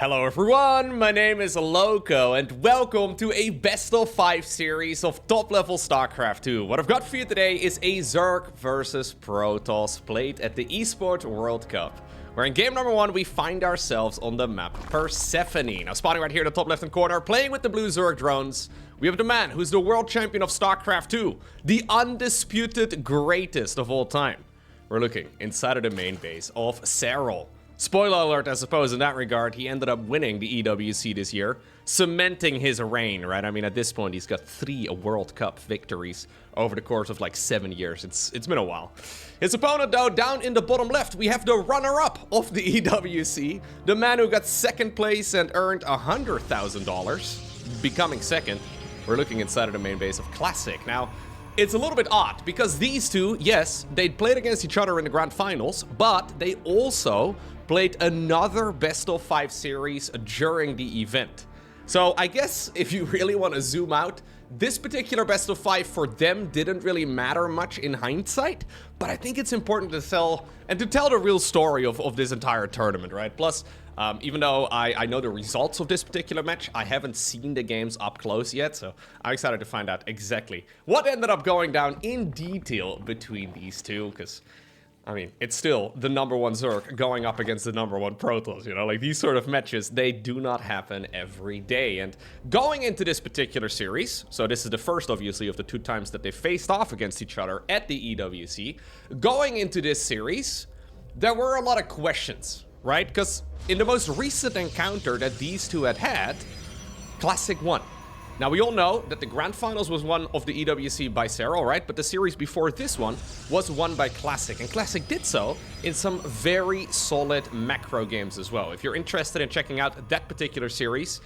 Hello everyone, my name is Loco and welcome to a best of 5 series of top level StarCraft 2. What I've got for you today is a Zerg versus Protoss played at the Esports World Cup, where in game number 1 we find ourselves on the map Persephone. Now spawning right here in the top left hand corner, playing with the blue Zerg drones, we have the man who's the world champion of StarCraft 2, the undisputed greatest of all time. We're looking inside of the main base of Serral. Spoiler alert, I suppose, in that regard, he ended up winning the EWC this year, cementing his reign, right? I mean, at this point, he's got 3 World Cup victories over the course of like 7 years. It's been a while. His opponent, though, down in the bottom left, we have the runner-up of the EWC, the man who got 2nd place and earned $100,000, becoming 2nd. We're looking inside of the main base of Classic. Now, it's a little bit odd, because these two, yes, they'd played against each other in the Grand Finals, but they also played another best of 5 series during the event. So I guess if you really want to zoom out, this particular best of 5 for them didn't really matter much in hindsight, but I think it's important to tell the real story of this entire tournament, right? Plus, even though I know the results of this particular match, I haven't seen the games up close yet, so I'm excited to find out exactly what ended up going down in detail between these two, because I mean, it's still the #1 Zerg going up against the #1 Protoss, you know? Like, these sort of matches, they do not happen every day. And going into this particular series, so this is the first, obviously, of the 2 times that they faced off against each other at the EWC. Going into this series, there were a lot of questions, right? Because in the most recent encounter that these two had, Classic won. Now, we all know that the Grand Finals was won of the EWC by Serral, right? But the series before this one was won by Classic. And Classic did so in some very solid macro games as well. If you're interested in checking out that particular series,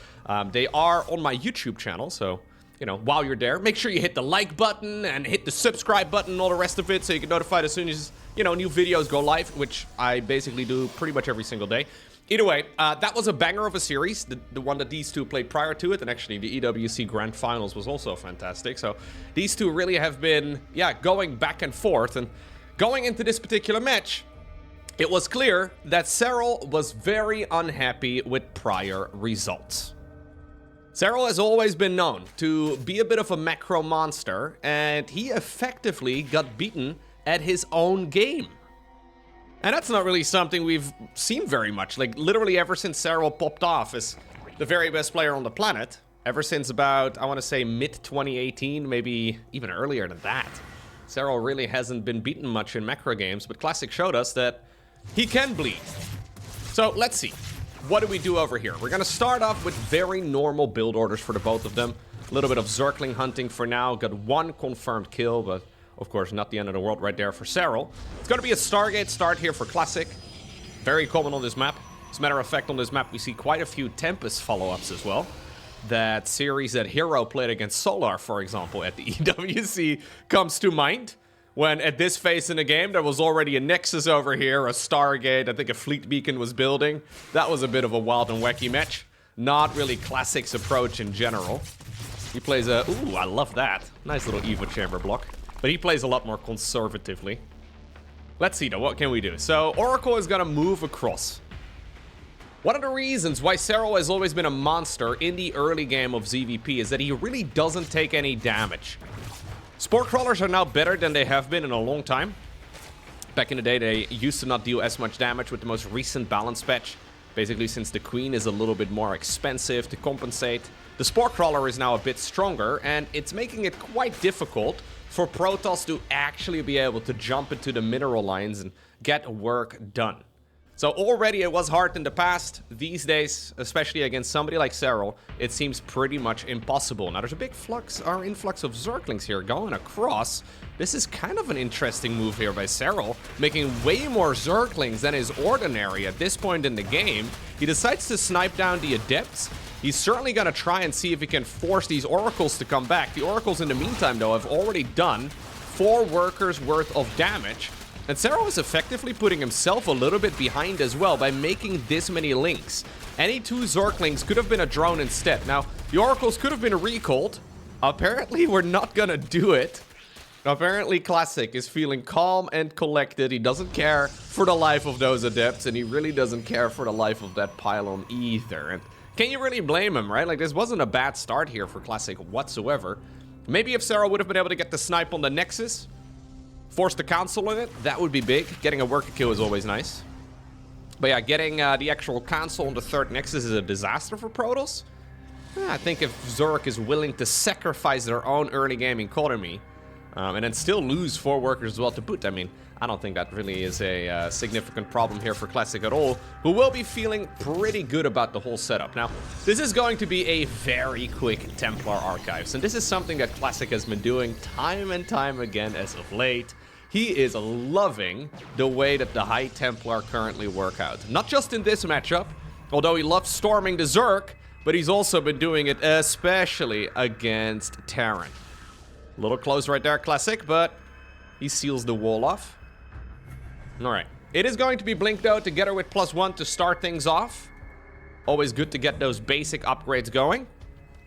they are on my YouTube channel. So, you know, while you're there, make sure you hit the like button and hit the subscribe button and all the rest of it so you get notified as soon as, you know, new videos go live, which I basically do pretty much every single day. Either way, that was a banger of a series, the one that these two played prior to it, and actually the EWC Grand Finals was also fantastic. So these two really have been, yeah, going back and forth, and going into this particular match, it was clear that Serral was very unhappy with prior results. Serral has always been known to be a bit of a macro monster, and he effectively got beaten at his own game. And that's not really something we've seen very much. Like, literally ever since Serral popped off as the very best player on the planet, ever since about, I want to say, mid-2018, maybe even earlier than that, Serral really hasn't been beaten much in macro games, but Classic showed us that he can bleed. So, let's see. What do we do over here? We're going to start off with very normal build orders for the both of them. A little bit of Zergling hunting for now. Got 1 confirmed kill, but of course, not the end of the world right there for Serral. It's going to be a Stargate start here for Classic. Very common on this map. As a matter of fact, on this map, we see quite a few Tempest follow-ups as well. That series that Hero played against Solar, for example, at the EWC comes to mind. When at this phase in the game, there was already a Nexus over here, a Stargate, I think a Fleet Beacon was building. That was a bit of a wild and wacky match. Not really Classic's approach in general. He plays a... Ooh, I love that. Nice little Evo Chamber block. But he plays a lot more conservatively. Let's see, though. What can we do? So, Oracle is going to move across. One of the reasons why Serral has always been a monster in the early game of ZVP is that he really doesn't take any damage. Spore Crawlers are now better than they have been in a long time. Back in the day, they used to not deal as much damage with the most recent balance patch. Basically, since the Queen is a little bit more expensive to compensate. The Spore Crawler is now a bit stronger, and it's making it quite difficult for Protoss to actually be able to jump into the mineral lines and get work done. So already it was hard in the past. These days, especially against somebody like Serral, it seems pretty much impossible. Now there's a big influx of Zerglings here going across. This is kind of an interesting move here by Serral, making way more Zerglings than is ordinary at this point in the game. He decides to snipe down the Adepts. He's certainly going to try and see if he can force these Oracles to come back. The Oracles, in the meantime, though, have already done 4 workers worth of damage. And Serral is effectively putting himself a little bit behind as well by making this many links. Any 2 Zerglings could have been a drone instead. Now, the Oracles could have been recalled. Apparently, we're not going to do it. Apparently, Classic is feeling calm and collected. He doesn't care for the life of those adepts, and he really doesn't care for the life of that pylon either. And can you really blame him, right? Like, this wasn't a bad start here for Classic whatsoever. Maybe if Serral would have been able to get the snipe on the Nexus, force the Council in it, that would be big. Getting a worker kill is always nice. But yeah, getting the actual Council on the third Nexus is a disaster for Protoss. I think if Zerg is willing to sacrifice their own early game economy, and then still lose 4 workers as well to boot, I mean, I don't think that really is a significant problem here for Classic at all, who will be feeling pretty good about the whole setup. Now, this is going to be a very quick Templar Archives, and this is something that Classic has been doing time and time again as of late. He is loving the way that the High Templar currently work out. Not just in this matchup, although he loves storming the Zerg, but he's also been doing it especially against Terran. A little close right there, Classic, but he seals the wall off. Alright. It is going to be Blink, though, together with +1 to start things off. Always good to get those basic upgrades going.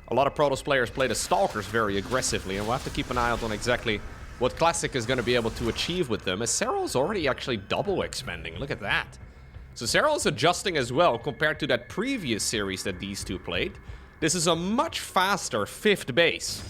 A lot of Protoss players play the Stalkers very aggressively, and we'll have to keep an eye out on exactly what Classic is going to be able to achieve with them, as Serral's already actually double expanding. Look at that. So Serral's adjusting as well compared to that previous series that these two played. This is a much faster 5th base.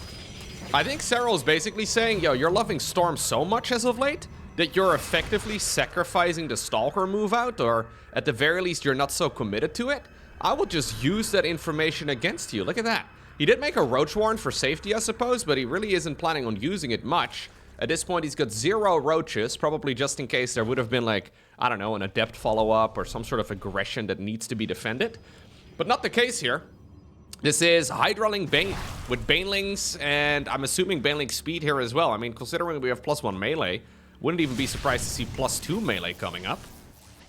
I think Serral's basically saying, yo, you're loving Storm so much as of late that you're effectively sacrificing the Stalker move out, or at the very least you're not so committed to it. I will just use that information against you. Look at that. He did make a Roach Warren for safety, I suppose, but he really isn't planning on using it much. At this point, he's got 0 roaches, probably just in case there would have been, like, I don't know, an adept follow-up or some sort of aggression that needs to be defended. But not the case here. This is Hydraling Bane with Banelings, and I'm assuming Baneling speed here as well. I mean, considering we have +1 melee, wouldn't even be surprised to see +2 melee coming up.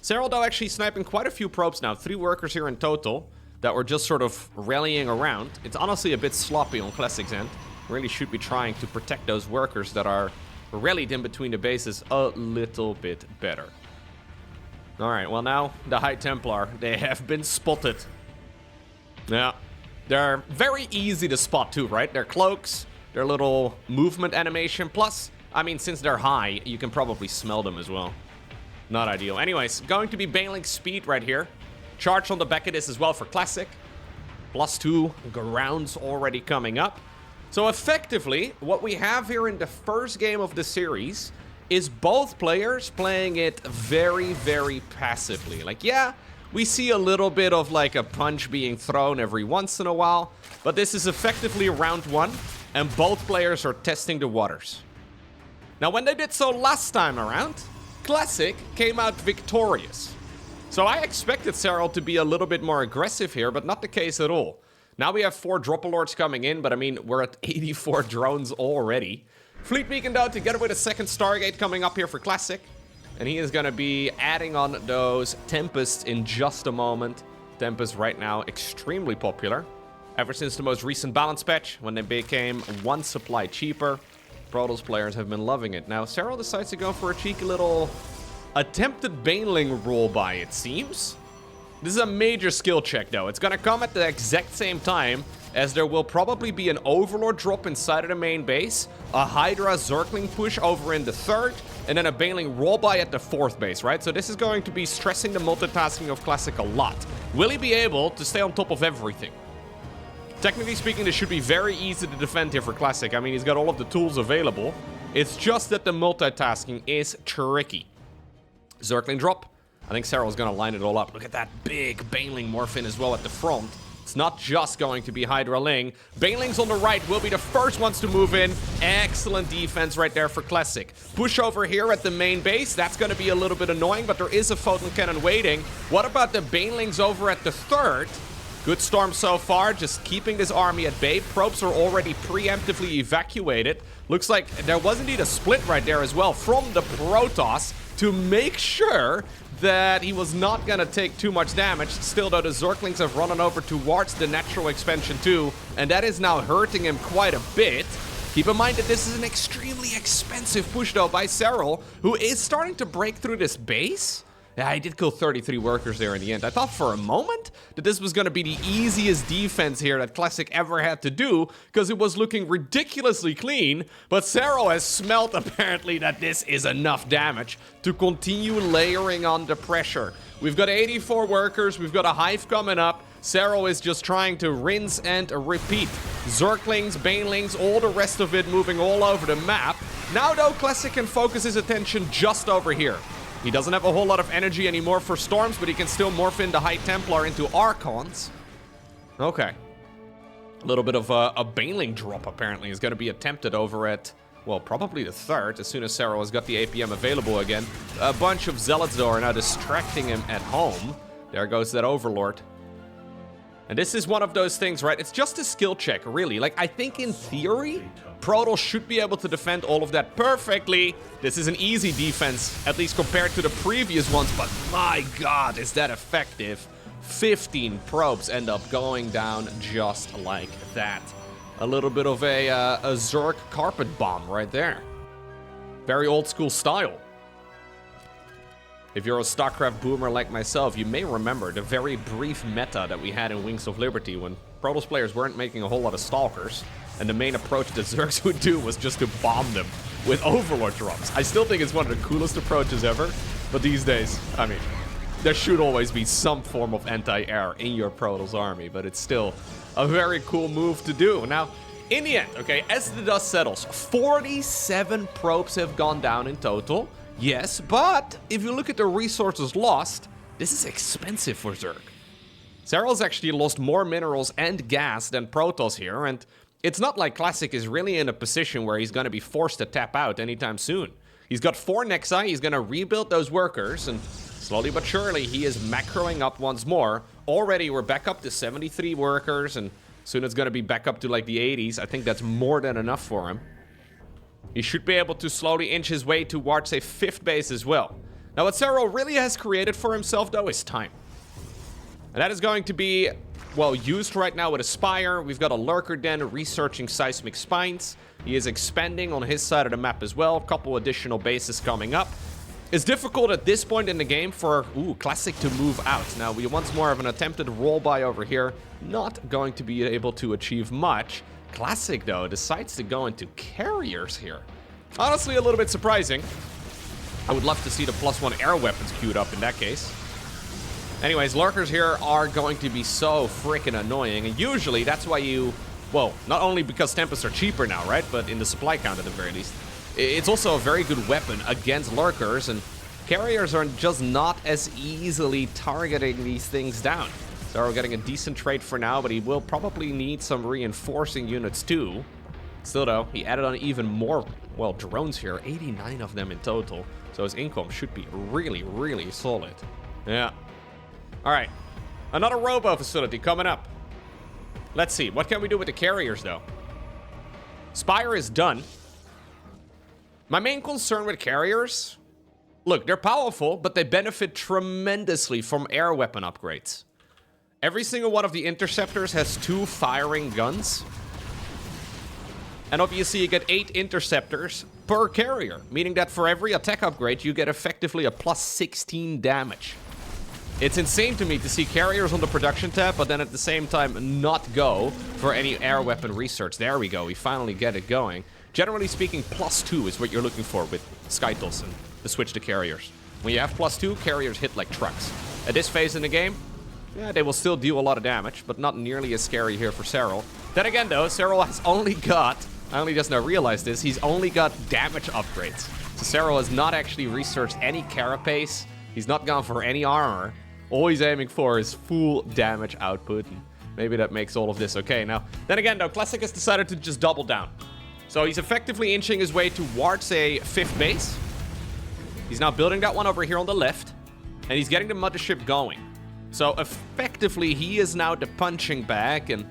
Serral, though, actually sniping quite a few probes now. 3 workers here in total that were just sort of rallying around. It's honestly a bit sloppy on Classic's end. Really should be trying to protect those workers that are rallied in between the bases a little bit better. Alright, well now, the High Templar, they have been spotted. Yeah. They're very easy to spot too, right? Their cloaks, their little movement animation, plus, I mean, since they're high, you can probably smell them as well. Not ideal. Anyways, going to be Baneling speed right here. Charge on the back of this as well for Classic. +2 rounds already coming up. So effectively, what we have here in the first game of the series is both players playing it very, very passively. Like, yeah, we see a little bit of like a punch being thrown every once in a while, but this is effectively round 1, and both players are testing the waters. Now, when they did so last time around, Classic came out victorious. So I expected Serral to be a little bit more aggressive here, but not the case at all. Now we have 4 Drop-A-Lords coming in, but I mean, we're at 84 drones already. Fleet Beacon, though, together with a second Stargate coming up here for Classic. And he is going to be adding on those Tempests in just a moment. Tempests right now extremely popular. Ever since the most recent balance patch, when they became 1 supply cheaper, Protoss players have been loving it. Now, Serral decides to go for a cheeky little attempted Baneling roll-by, it seems. This is a major skill check, though. It's going to come at the exact same time as there will probably be an Overlord drop inside of the main base, a Hydra Zergling push over in the 3rd, and then a Baneling roll-by at the 4th base, right? So this is going to be stressing the multitasking of Classic a lot. Will he be able to stay on top of everything? Technically speaking, this should be very easy to defend here for Classic. I mean, he's got all of the tools available. It's just that the multitasking is tricky. Zergling drop. I think Serral's going to line it all up. Look at that big Baneling morphin as well at the front. It's not just going to be Hydra Ling. Banelings on the right will be the first ones to move in. Excellent defense right there for Classic. Push over here at the main base. That's going to be a little bit annoying, but there is a Photon Cannon waiting. What about the Banelings over at the 3rd? Good storm so far, just keeping this army at bay. Probes are already preemptively evacuated. Looks like there was indeed a split right there as well from the Protoss to make sure that he was not going to take too much damage. Still, though, the Zerglings have run on over towards the natural expansion too, and that is now hurting him quite a bit. Keep in mind that this is an extremely expensive push, though, by Serral, who is starting to break through this base. Yeah, I did kill 33 workers there in the end. I thought for a moment that this was going to be the easiest defense here that Classic ever had to do, because it was looking ridiculously clean, but Serral has smelt apparently that this is enough damage to continue layering on the pressure. We've got 84 workers, we've got a hive coming up. Serral is just trying to rinse and repeat. Zerglings, Banelings, all the rest of it moving all over the map. Now though, Classic can focus his attention just over here. He doesn't have a whole lot of energy anymore for Storms, but he can still morph in the High Templar into Archons. Okay. A little bit of a Baneling drop, apparently, is going to be attempted over at, well, probably the third, as soon as Serral has got the APM available again. A bunch of Zealots, though, are now distracting him at home. There goes that Overlord. And this is one of those things, right? It's just a skill check, really. Like, I think in theory, Protoss should be able to defend all of that perfectly. This is an easy defense, at least compared to the previous ones, but my god, is that effective. 15 probes end up going down just like that. A little bit of a Zerg carpet bomb right there. Very old school style. If you're a StarCraft boomer like myself, you may remember the very brief meta that we had in Wings of Liberty when Protoss players weren't making a whole lot of Stalkers, and the main approach that Zergs would do was just to bomb them with Overlord drops. I still think it's one of the coolest approaches ever, but these days, I mean, there should always be some form of anti-air in your Protoss army, but it's still a very cool move to do. Now, in the end, okay, as the dust settles, 47 probes have gone down in total. Yes, but if you look at the resources lost, this is expensive for Zerg. Serral's actually lost more minerals and gas than Protoss here, and it's not like Classic is really in a position where he's going to be forced to tap out anytime soon. He's got 4 Nexi, he's going to rebuild those workers, and slowly but surely he is macroing up once more. Already we're back up to 73 workers, and soon it's going to be back up to like the 80s. I think that's more than enough for him. He should be able to slowly inch his way towards a 5th base as well. Now what Serral really has created for himself though is time. And that is going to be, well, used right now with a Spire. We've got a Lurker Den researching seismic spines. He is expanding on his side of the map as well. A couple additional bases coming up. It's difficult at this point in the game for, Classic to move out. Now we once more have an attempted roll by over here. Not going to be able to achieve much. Classic, though, decides to go into carriers here. Honestly, a little bit surprising. I would love to see the +1 air weapons queued up in that case. Anyways, lurkers here are going to be so freaking annoying, and usually that's why you... Well, not only because Tempests are cheaper now, right? But in the supply count at the very least. It's also a very good weapon against lurkers, and carriers are just not as easily targeting these things down. Serral getting a decent trade for now, but he will probably need some reinforcing units too. Still though, he added on even more, well, drones here, 89 of them in total. So his income should be really, really solid. Yeah. Alright, another robo facility coming up. Let's see, what can we do with the carriers though? Spire is done. My main concern with carriers, look, they're powerful, but they benefit tremendously from air weapon upgrades. Every single one of the interceptors has 2 firing guns. And obviously you get 8 interceptors per carrier, meaning that for every attack upgrade you get effectively a +16 damage. It's insane to me to see carriers on the production tab, but then at the same time not go for any air weapon research. There we go, we finally get it going. Generally speaking, +2 is what you're looking for with Skytles and the switch to carriers. When you have +2, carriers hit like trucks. At this phase in the game, yeah, they will still deal a lot of damage, but not nearly as scary here for Serral. Then again though, Serral has only got, I only just now realized this, he's only got damage upgrades. So Serral has not actually researched any carapace, he's not gone for any armor. All he's aiming for is full damage output, and maybe that makes all of this okay. Now, then again though, Classic has decided to just double down. So he's effectively inching his way towards a 5th base. He's now building that one over here on the left, and he's getting the mothership going. So effectively, he is now the punching bag, and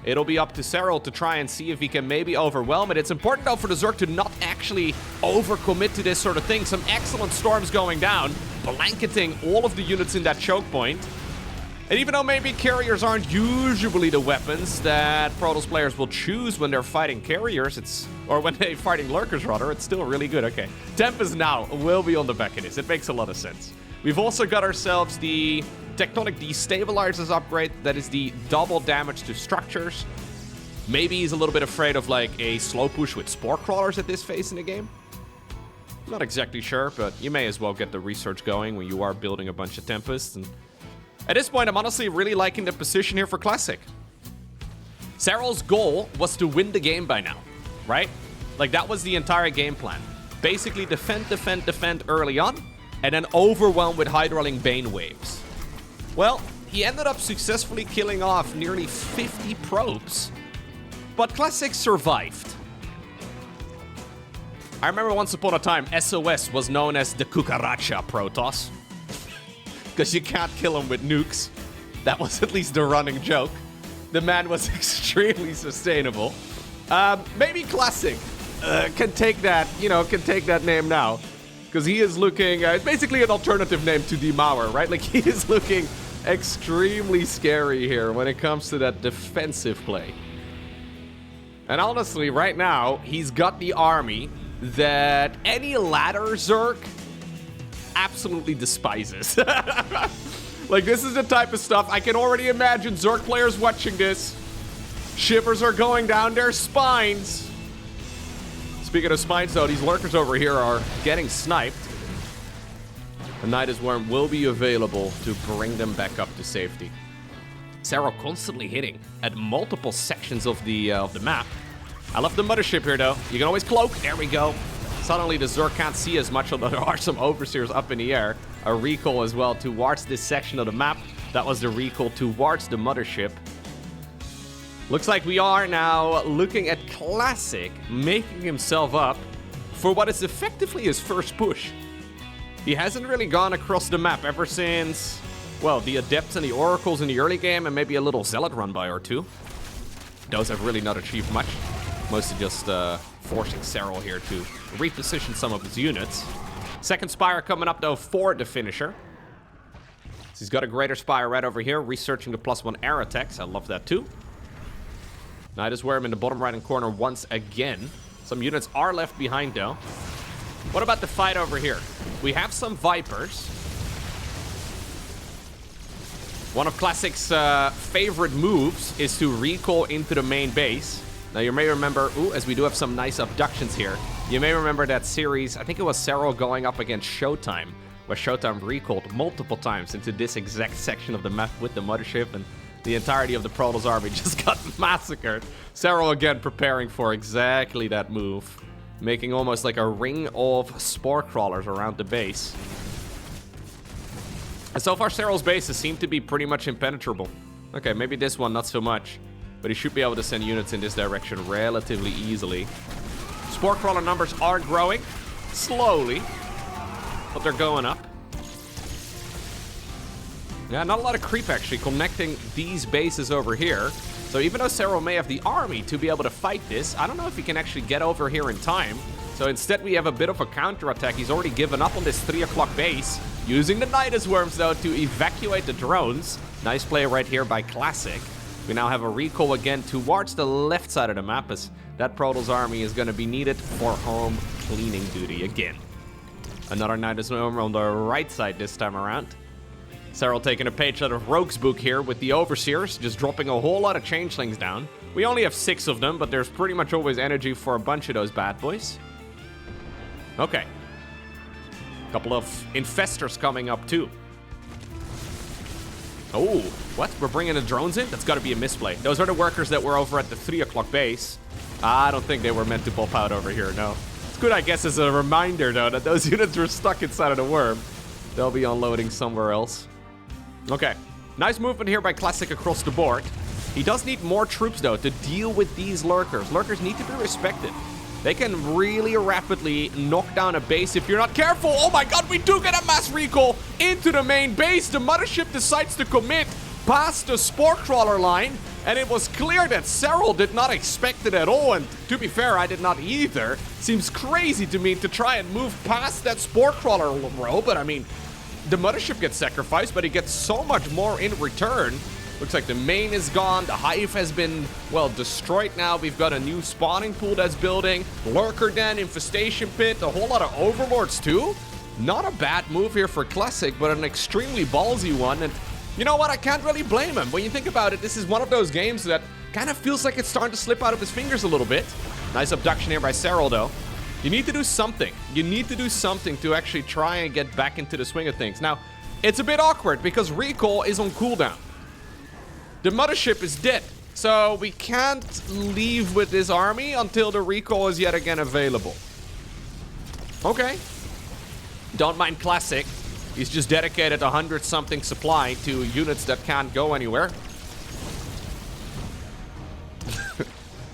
it'll be up to Serral to try and see if he can maybe overwhelm it. It's important, though, for the Zerg to not actually overcommit to this sort of thing. Some excellent storms going down, blanketing all of the units in that choke point. And even though maybe carriers aren't usually the weapons that Protoss players will choose when they're fighting carriers, or when they're fighting lurkers, rather, it's still really good. Okay, Tempest now will be on the back of this. It makes a lot of sense. We've also got ourselves the Tectonic Destabilizers upgrade. That is the double damage to structures. Maybe he's a little bit afraid of like a slow push with Spore Crawlers at this phase in the game. Not exactly sure, but you may as well get the research going when you are building a bunch of Tempests. And at this point, I'm honestly really liking the position here for Classic. Serral's goal was to win the game by now, right? Like, that was the entire game plan. Basically, defend early on, and then overwhelm with Hydraling Bane waves. Well, he ended up successfully killing off nearly 50 probes, but Classic survived. I remember once upon a time, SOS was known as the Cucaracha Protoss. Because you can't kill him with nukes. That was at least the running joke. The man was extremely sustainable. Maybe Classic can take that, can take that name now. Because he is looking, it's basically an alternative name to Demauer, right? Like, he is looking extremely scary here when it comes to that defensive play. And honestly, right now, he's got the army that any ladder Zerg absolutely despises. Like, this is the type of stuff I can already imagine Zerg players watching this. Shivers are going down their spines. Speaking of spines, though, these lurkers over here are getting sniped. The Nydus Worm will be available to bring them back up to safety. Serral constantly hitting at multiple sections of the map. I love the mothership here, though. You can always cloak. There we go. Suddenly, the Zerg can't see as much, although there are some overseers up in the air. A recall as well towards this section of the map. That was the recall towards the mothership. Looks like we are now looking at Classic making himself up for what is effectively his first push. He hasn't really gone across the map ever since, well, the Adepts and the Oracles in the early game, and maybe a little Zealot run by or two. Those have really not achieved much. Mostly just forcing Serral here to reposition some of his units. Second Spire coming up, though, for the finisher. So he's got a Greater Spire right over here, researching the +1 air attacks. I love that, too. Nydus Worm in the bottom right-hand corner once again. Some units are left behind, though. What about the fight over here? We have some Vipers. One of Classic's favorite moves is to recall into the main base. Now, you may remember, as we do have some nice abductions here, you may remember that series, I think it was Serral going up against Showtime, where Showtime recalled multiple times into this exact section of the map with the mothership, and the entirety of the Protoss army just got massacred. Serral again preparing for exactly that move, making almost like a ring of Spore Crawlers around the base. And so far, Serral's bases seem to be pretty much impenetrable. Okay, maybe this one not so much. But he should be able to send units in this direction relatively easily. Spore Crawler numbers are growing. Slowly. But they're going up. Yeah, not a lot of creep actually connecting these bases over here. So even though Serral may have the army to be able to fight this, I don't know if he can actually get over here in time. So instead we have a bit of a counterattack. He's already given up on this 3 o'clock base. Using the Nydus Worms, though, to evacuate the drones. Nice play right here by Classic. We now have a recall again towards the left side of the map, as that Protoss army is going to be needed for home cleaning duty again. Another Nydus Worm on the right side this time around. Serral taking a page out of Rogue's book here with the Overseers, just dropping a whole lot of Changelings down. We only have 6 of them, but there's pretty much always energy for a bunch of those bad boys. Okay. Couple of Infestors coming up too. Oh, what? We're bringing the drones in? That's got to be a misplay. Those are the workers that were over at the 3 o'clock base. I don't think they were meant to pop out over here, no. It's good, I guess, as a reminder, though, that those units were stuck inside of the worm. They'll be unloading somewhere else. Okay. Nice movement here by Classic across the board. He does need more troops, though, to deal with these lurkers. Lurkers need to be respected. They can really rapidly knock down a base if you're not careful. Oh my god, we do get a mass recall into the main base. The mothership decides to commit past the Spore Crawler line, and it was clear that Serral did not expect it at all, and to be fair, I did not either. Seems crazy to me to try and move past that Spore Crawler row, but I mean, the mothership gets sacrificed, but he gets so much more in return. Looks like the main is gone. The hive has been, well, destroyed now. We've got a new spawning pool that's building. Lurker den, infestation pit, a whole lot of overlords too. Not a bad move here for Classic, but an extremely ballsy one. And you know what? I can't really blame him. When you think about it, this is one of those games that kind of feels like it's starting to slip out of his fingers a little bit. Nice abduction here by Serral, though. You need to do something. You need to do something to actually try and get back into the swing of things. Now, it's a bit awkward because recall is on cooldown. The mothership is dead. So we can't leave with this army until the recall is yet again available. Okay. Don't mind Classic. He's just dedicated 100-something supply to units that can't go anywhere.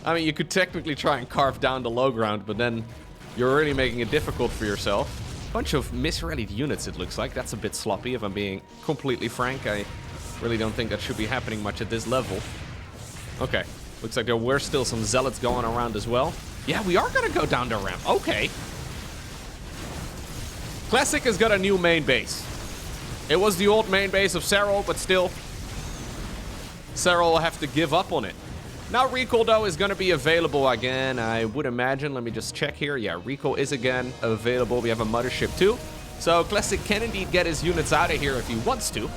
I mean, you could technically try and carve down the low ground, but then you're really making it difficult for yourself. Bunch of misrallied units, it looks like. That's a bit sloppy, if I'm being completely frank. I really don't think that should be happening much at this level. Okay. Looks like there were still some zealots going around as well. Yeah, we are going to go down the ramp. Okay. Classic has got a new main base. It was the old main base of Serral, but still, Serral will have to give up on it. Now recall, though, is going to be available again, I would imagine. Let me just check here. Yeah, recall is again available. We have a mothership, too. So Classic can indeed get his units out of here if he wants to.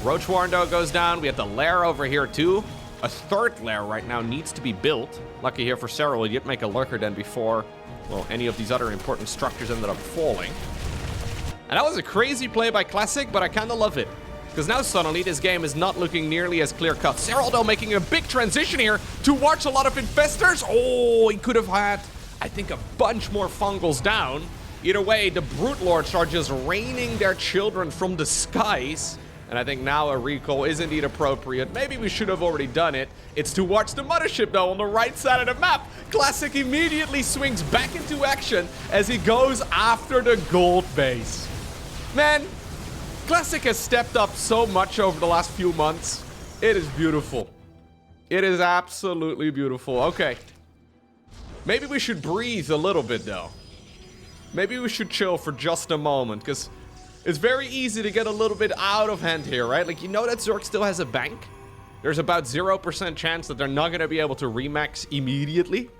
Roach Warren, though, goes down. We have the lair over here, too. A third lair right now needs to be built. Lucky here for Serral, he did make a lurker den before, well, any of these other important structures ended up falling. And that was a crazy play by Classic, but I kind of love it. Because now suddenly this game is not looking nearly as clear-cut. Serral, though, making a big transition here towards a lot of infestors. Oh, he could have had, I think, a bunch more fungals down. Either way, the Brute Lords are just raining their children from the skies. And I think now a recall is indeed appropriate. Maybe we should have already done it. It's towards the mothership, though, on the right side of the map. Classic immediately swings back into action as he goes after the gold base. Man, Classic has stepped up so much over the last few months. It is beautiful. It is absolutely beautiful. Okay. Maybe we should breathe a little bit, though. Maybe we should chill for just a moment, because it's very easy to get a little bit out of hand here, right? Like, you know that Zerg still has a bank? There's about 0% chance that they're not going to be able to remax immediately.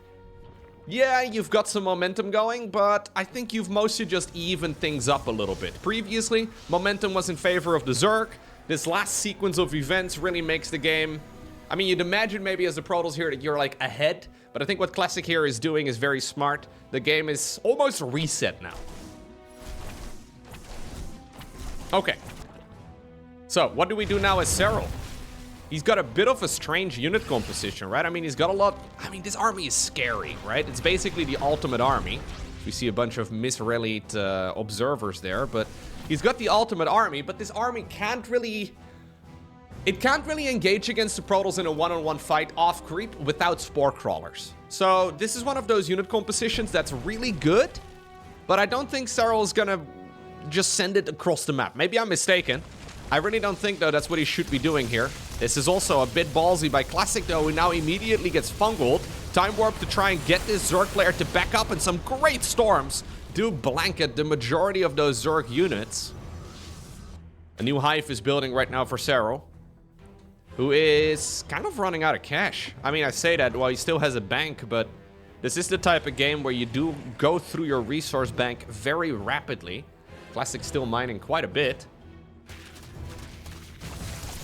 Yeah, you've got some momentum going, but I think you've mostly just evened things up a little bit. Previously, momentum was in favor of the Zerg. This last sequence of events really makes the game... I mean, you'd imagine maybe as a Protoss here that you're, like, ahead. But I think what Classic here is doing is very smart. The game is almost reset now. Okay. So, what do we do now as Serral? He's got a bit of a strange unit composition, right? I mean, he's got a lot... I mean, this army is scary, right? It's basically the ultimate army. We see a bunch of misrallied observers there, but he's got the ultimate army, but this army can't really... It can't really engage against the Protoss in a one-on-one fight off creep without spore crawlers. So, this is one of those unit compositions that's really good, but I don't think Serral is gonna just send it across the map. Maybe I'm mistaken. I really don't think, though, that's what he should be doing here. This is also a bit ballsy by Classic, though, who now immediately gets fungled. Time warp to try and get this Zerg player to back up, and some great storms do blanket the majority of those Zerg units. A new hive is building right now for Serral, who is kind of running out of cash. I mean, I say that while he still has a bank, but this is the type of game where you do go through your resource bank very rapidly. Classic still mining quite a bit.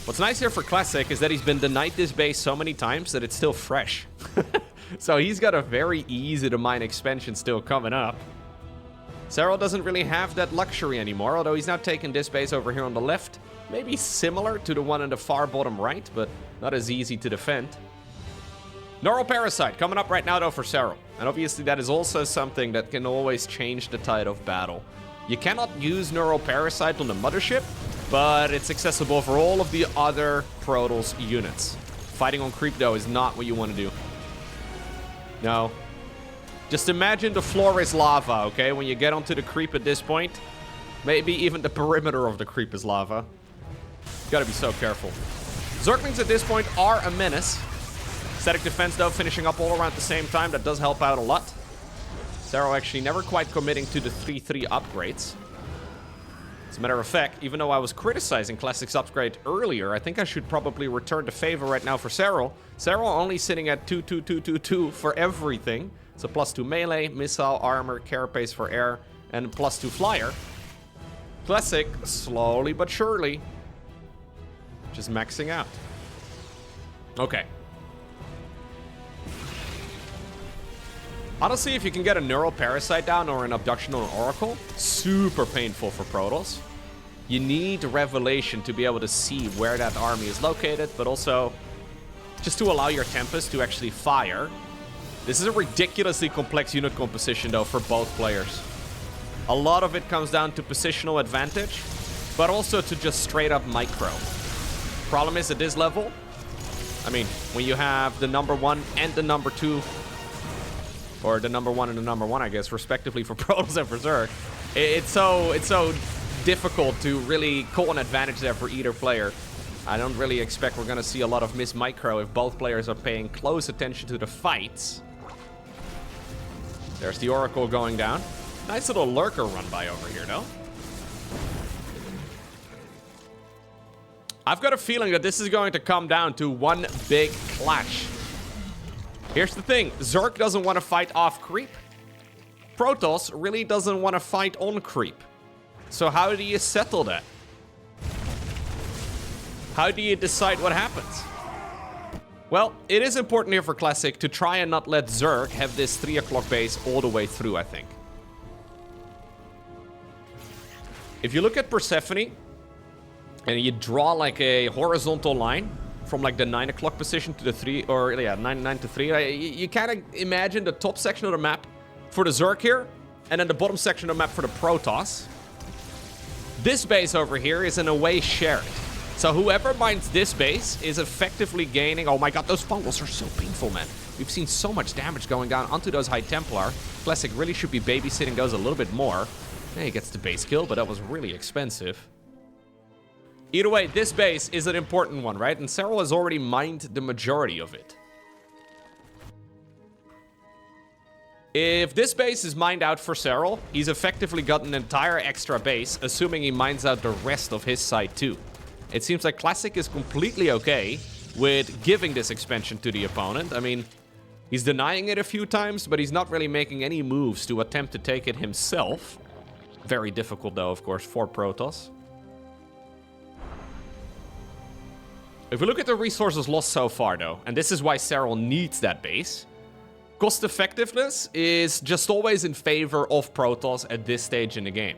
What's nice here for Classic is that he's been denied this base so many times that it's still fresh. So he's got a very easy to mine expansion still coming up. Serral doesn't really have that luxury anymore, although he's now taking this base over here on the left. Maybe similar to the one in the far bottom right, but not as easy to defend. Neural Parasite coming up right now, though, for Serral. And obviously that is also something that can always change the tide of battle. You cannot use Neural Parasite on the mothership, but it's accessible for all of the other Protoss units. Fighting on creep, though, is not what you want to do. No. Just imagine the floor is lava, okay? When you get onto the creep at this point, maybe even the perimeter of the creep is lava. Gotta be so careful. Zerglings at this point are a menace. Static defense, though, finishing up all around the same time. That does help out a lot. Serral actually never quite committing to the 3-3 upgrades. As a matter of fact, even though I was criticizing Classic's upgrade earlier, I think I should probably return the favor right now for Serral. Serral only sitting at 2-2-2-2-2 for everything. So +2 melee, missile, armor, carapace for air, and +2 flyer. Classic, slowly but surely, just maxing out. Okay. Honestly, if you can get a Neural Parasite down or an Abduction or an Oracle, super painful for Protoss. You need Revelation to be able to see where that army is located, but also just to allow your Tempest to actually fire. This is a ridiculously complex unit composition, though, for both players. A lot of it comes down to positional advantage, but also to just straight up micro. Problem is, at this level, I mean, when you have the number 1 and the number 2, or the number 1 and the number 1, I guess, respectively for Protoss and for Zerg, it's so difficult to really call an advantage there for either player. I don't really expect we're going to see a lot of miss micro if both players are paying close attention to the fights. There's the Oracle going down. Nice little lurker run by over here, though. I've got a feeling that this is going to come down to one big clash. Here's the thing. Zerg doesn't want to fight off creep. Protoss really doesn't want to fight on creep. So how do you settle that? How do you decide what happens? Well, it is important here for Classic to try and not let Zerg have this 3 o'clock base all the way through, I think. If you look at Persephone, and you draw like a horizontal line from like the 9 o'clock position to the 3, or yeah, 9 to 3, you kind of imagine the top section of the map for the Zerg here, and then the bottom section of the map for the Protoss. This base over here is in a way shared. So whoever mines this base is effectively gaining... Oh my god, those fungals are so painful, man. We've seen so much damage going down onto those High Templar. Classic really should be babysitting those a little bit more. Yeah, he gets the base kill, but that was really expensive. Either way, this base is an important one, right? And Serral has already mined the majority of it. If this base is mined out for Serral, he's effectively got an entire extra base, assuming he mines out the rest of his side too. It seems like Classic is completely okay with giving this expansion to the opponent. I mean, he's denying it a few times, but he's not really making any moves to attempt to take it himself. Very difficult, though, of course, for Protoss. If we look at the resources lost so far, though, and this is why Serral needs that base, cost effectiveness is just always in favor of Protoss at this stage in the game.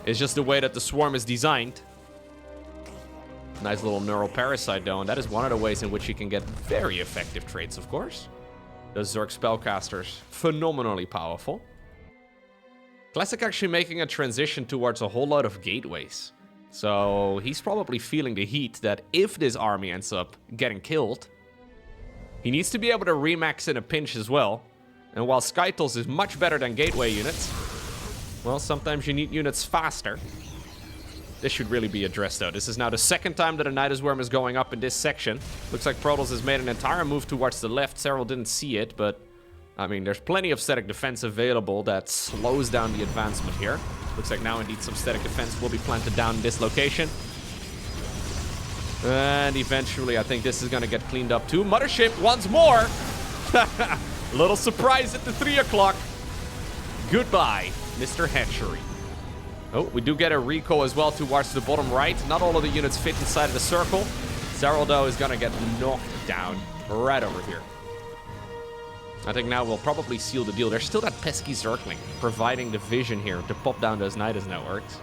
It's just the way that the Swarm is designed. Nice little Neural Parasite, though, and that is one of the ways in which you can get very effective traits, of course. Those Zerg spellcasters, phenomenally powerful. Classic actually making a transition towards a whole lot of gateways. So he's probably feeling the heat that if this army ends up getting killed, he needs to be able to remax in a pinch as well. And while Skytles is much better than gateway units, well, sometimes you need units faster. This should really be addressed, though. This is now the second time that a Nydus Worm is going up in this section. Looks like Protoss has made an entire move towards the left. Serral didn't see it, but I mean, there's plenty of static defense available that slows down the advancement here. Looks like now indeed some static defense will be planted down in this location. And eventually, I think this is going to get cleaned up too. Mothership once more. Little surprise at the 3 o'clock. Goodbye, Mr. Hatchery. Oh, we do get a recall as well towards the bottom right. Not all of the units fit inside of the circle. Serral, though, is going to get knocked down right over here. I think now we'll probably seal the deal. There's still that pesky Zergling providing the vision here to pop down those Nydus networks.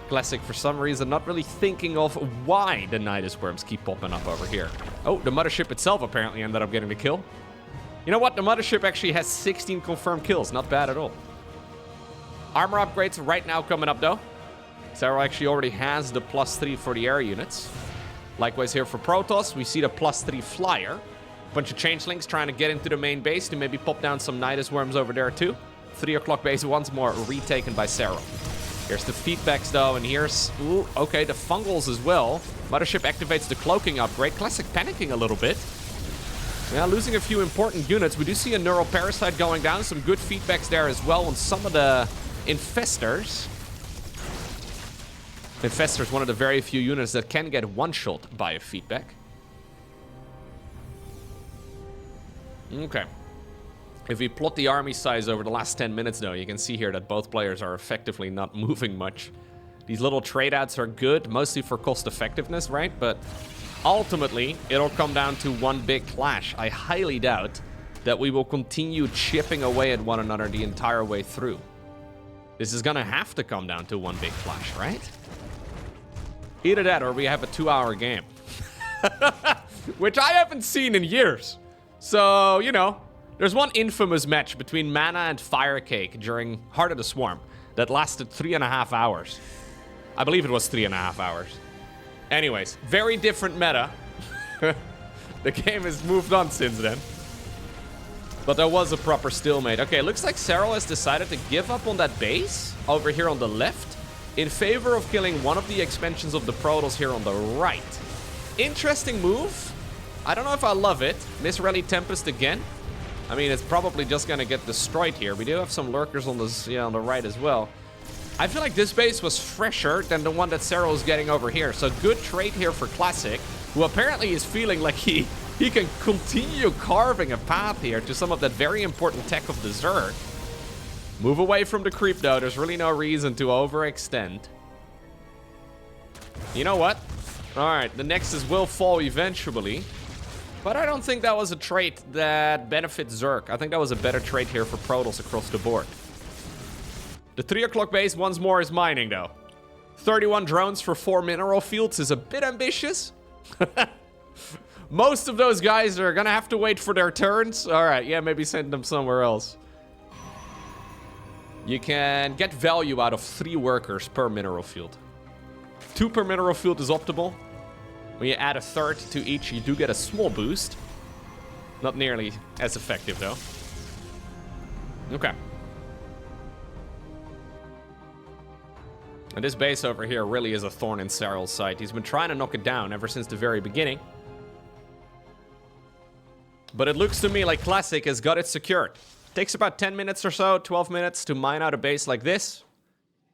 Classic, for some reason, not really thinking of why the Nydus worms keep popping up over here. Oh, the Mothership itself apparently ended up getting the kill. You know what? The Mothership actually has 16 confirmed kills. Not bad at all. Armor upgrades right now coming up, though. Serral actually already has the +3 for the air units. Likewise here for Protoss, we see the +3 flyer. Bunch of changelings trying to get into the main base to maybe pop down some Nydus worms over there too. 3 o'clock base once more retaken by Serral. Here's the feedbacks, though, and here's... Ooh, okay, the fungals as well. Mothership activates the cloaking upgrade. Classic panicking a little bit. Yeah, losing a few important units. We do see a Neural Parasite going down. Some good feedbacks there as well on some of the Infestors. Infestors, one of the very few units that can get one-shot by a feedback. Okay. If we plot the army size over the last 10 minutes, though, you can see here that both players are effectively not moving much. These little trade outs are good, mostly for cost effectiveness, right? But ultimately, it'll come down to one big clash. I highly doubt that we will continue chipping away at one another the entire way through. This is gonna have to come down to one big clash, right? Either that or we have a 2-hour game. Which I haven't seen in years. So, you know, there's one infamous match between Mana and Firecake during Heart of the Swarm that lasted 3.5 hours. I believe it was 3.5 hours. Anyways, very different meta. The game has moved on since then. But there was a proper stalemate. Okay, looks like Serral has decided to give up on that base over here on the left in favor of killing one of the expansions of the Protoss here on the right. Interesting move. I don't know if I love it. Miss Rally Tempest again. I mean, it's probably just gonna get destroyed here. We do have some lurkers on this, yeah, on the right as well. I feel like this base was fresher than the one that Serral is getting over here. So good trade here for Classic, who apparently is feeling like he can continue carving a path here to some of that very important tech of the Zerg. Move away from the creep, though. There's really no reason to overextend. You know what? All right, the Nexus will fall eventually. But I don't think that was a trait that benefits Zerg. I think that was a better trait here for Protoss across the board. The 3 o'clock base once more is mining, though. 31 drones for 4 mineral fields is a bit ambitious. Most of those guys are gonna have to wait for their turns. All right, yeah, maybe send them somewhere else. You can get value out of 3 workers per mineral field. 2 per mineral field is optimal. When you add a third to each, you do get a small boost. Not nearly as effective, though. Okay. And this base over here really is a thorn in Serral's side. He's been trying to knock it down ever since the very beginning. But it looks to me like Classic has got it secured. Takes about 10 minutes or so, 12 minutes to mine out a base like this.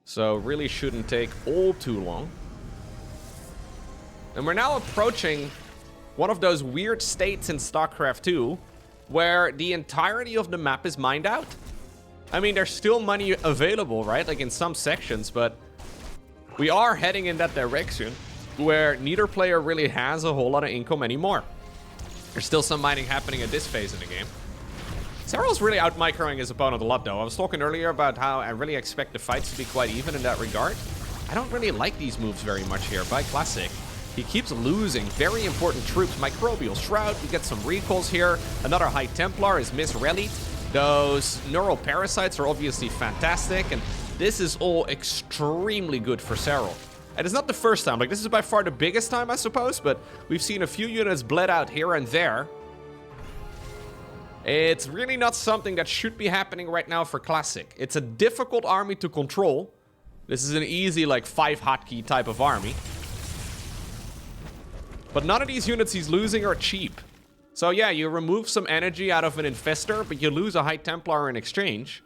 So really shouldn't take all too long. And we're now approaching one of those weird states in StarCraft 2 where the entirety of the map is mined out. I mean, there's still money available, right? Like in some sections, but we are heading in that direction where neither player really has a whole lot of income anymore. There's still some mining happening at this phase in the game. Serral's really out-microing his opponent a lot, though. I was talking earlier about how I really expect the fights to be quite even in that regard. I don't really like these moves very much here by Classic. He keeps losing very important troops. Microbial Shroud, we get some recalls here. Another High Templar is misrallied. Those Neural Parasites are obviously fantastic, and this is all extremely good for Serral. And it's not the first time. Like, this is by far the biggest time, I suppose, but we've seen a few units bled out here and there. It's really not something that should be happening right now for Classic. It's a difficult army to control. This is an easy, like, 5 hotkey type of army. But none of these units he's losing are cheap. So yeah, you remove some energy out of an Infestor, but you lose a High Templar in exchange.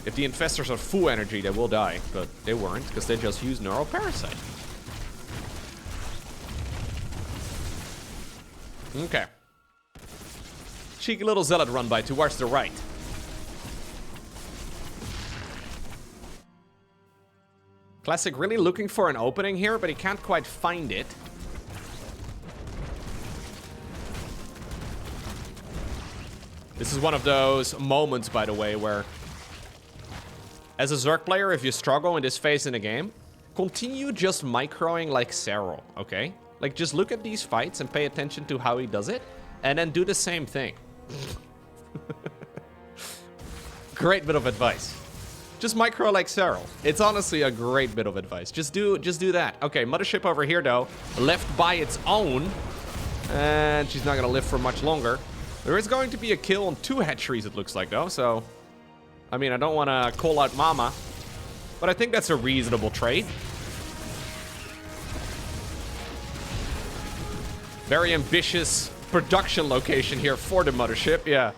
If the Infestors are full energy, they will die, but they weren't, because they just used Neural Parasite. Okay. Cheeky little Zealot run by towards the right. Classic really looking for an opening here, but he can't quite find it. This is one of those moments, by the way, where as a Zerg player, if you struggle in this phase in the game, continue just microing like Serral, okay? Like, just look at these fights and pay attention to how he does it, and then do the same thing. Great bit of advice. Just micro like Serral. It's honestly a great bit of advice. Just do that. Okay, Mothership over here, though, left by its own. And she's not going to live for much longer. There is going to be a kill on 2 hatcheries, it looks like, though. So, I mean, I don't want to call out Mama, but I think that's a reasonable trade. Very ambitious production location here for the Mothership, yeah.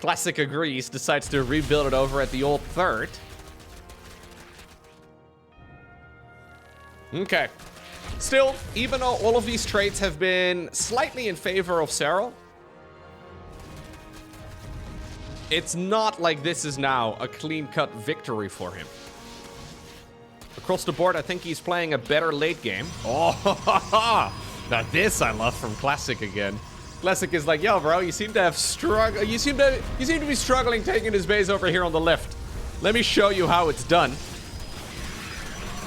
Classic agrees, decides to rebuild it over at the old third. Okay. Still, even though all of these trades have been slightly in favor of Serral, it's not like this is now a clean-cut victory for him. Across the board, I think he's playing a better late game. Oh, now this I love from Classic again. Classic is like, yo, bro, you seem to have you seem to be struggling taking his base over here on the left. Let me show you how it's done.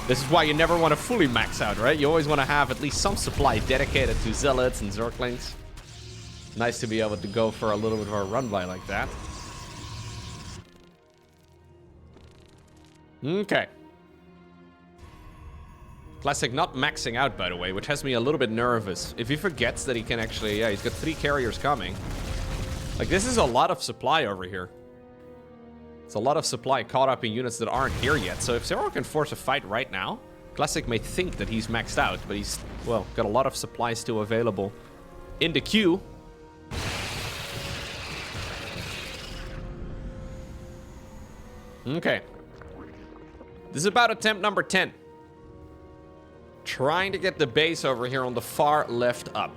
This is why you never want to fully max out, right? You always want to have at least some supply dedicated to Zealots and Zerglings. Nice to be able to go for a little bit of a run by like that. Okay. Classic not maxing out, by the way, which has me a little bit nervous. If he forgets that he can actually... Yeah, he's got 3 carriers coming. Like, this is a lot of supply over here. It's a lot of supply caught up in units that aren't here yet. So if Serral can force a fight right now, Classic may think that he's maxed out, but he's, well, got a lot of supply still available in the queue. Okay. This is about attempt number 10. Trying to get the base over here on the far left up.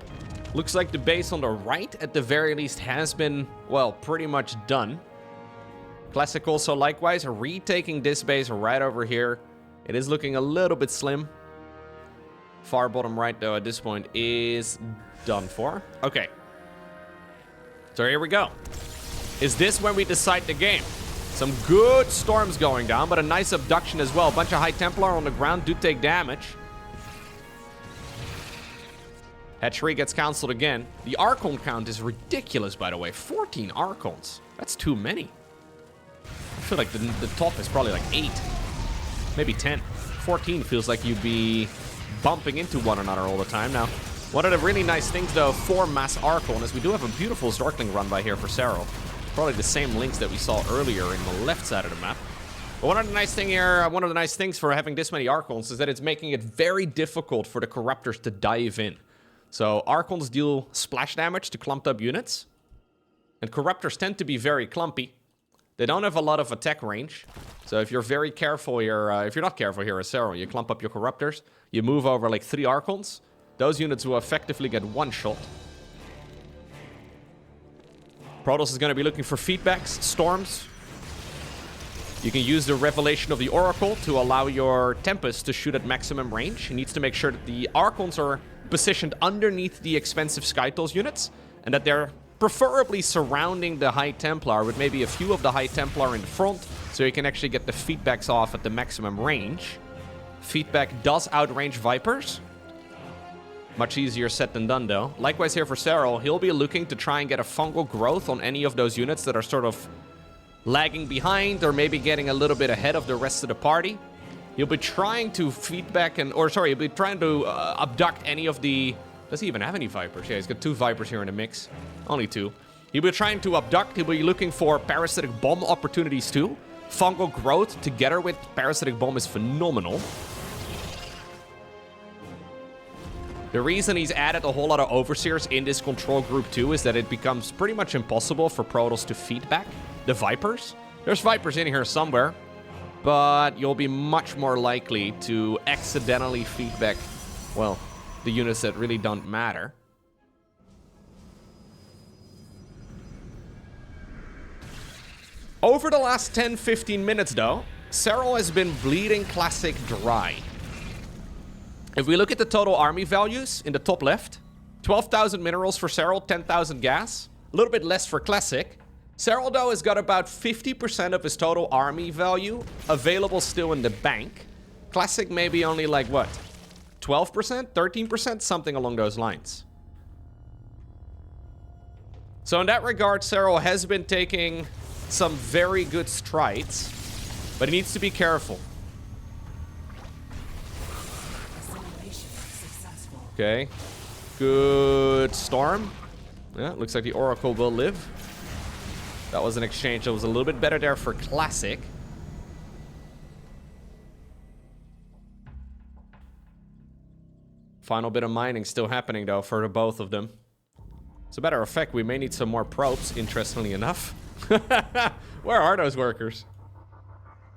Looks like the base on the right, at the very least, has been, well, pretty much done. Classic also likewise retaking this base right over here. It is looking a little bit slim. Far bottom right, though, at this point is done for. Okay. So here we go. Is this when we decide the game? Some good storms going down, but a nice abduction as well. A bunch of High Templar on the ground do take damage. Hatchery gets cancelled again. The Archon count is ridiculous, by the way. 14 Archons. That's too many. I feel like the top is probably like 8. Maybe 10. 14 feels like you'd be bumping into one another all the time. Now, one of the really nice things, though, for Mass Archon is we do have a beautiful Zergling run by here for Serral. Probably the same links that we saw earlier in the left side of the map. But one of the nice things for having this many Archons is that it's making it very difficult for the Corruptors to dive in. So Archons deal splash damage to clumped up units. And Corruptors tend to be very clumpy. They don't have a lot of attack range. So if you're very careful here, if you're not careful here as Serral, you clump up your Corruptors. You move over like 3 Archons. Those units will effectively get one shot. Protoss is going to be looking for feedbacks, storms. You can use the Revelation of the Oracle to allow your Tempest to shoot at maximum range. He needs to make sure that the Archons are positioned underneath the expensive Skytools units, and that they're preferably surrounding the High Templar with maybe a few of the High Templar in front, so you can actually get the feedbacks off at the maximum range. Feedback does outrange Vipers. Much easier said than done, though. Likewise here for Serral, he'll be looking to try and get a fungal growth on any of those units that are sort of lagging behind or maybe getting a little bit ahead of the rest of the party. He'll be trying to feedback he'll be trying to abduct any of the... Does he even have any Vipers? Yeah, he's got 2 Vipers here in the mix. Only 2. He'll be trying to abduct. He'll be looking for Parasitic Bomb opportunities too. Fungal growth together with Parasitic Bomb is phenomenal. The reason he's added a whole lot of Overseers in this control group too is that it becomes pretty much impossible for Protoss to feedback the Vipers. There's Vipers in here somewhere, but you'll be much more likely to accidentally feedback, well, the units that really don't matter. Over the last 10-15 minutes, though, Serral has been bleeding Classic dry. If we look at the total army values in the top left, 12,000 minerals for Serral, 10,000 gas. A little bit less for Classic. Serral, though, has got about 50% of his total army value available still in the bank. Classic maybe only like, what? 12%? 13%? Something along those lines. So in that regard, Serral has been taking some very good strides, but he needs to be careful. Okay. Good storm. Yeah, looks like the Oracle will live. That was an exchange that was a little bit better there for Classic. Final bit of mining still happening, though, for the both of them. As a matter of fact, we may need some more probes, interestingly enough. Where are those workers?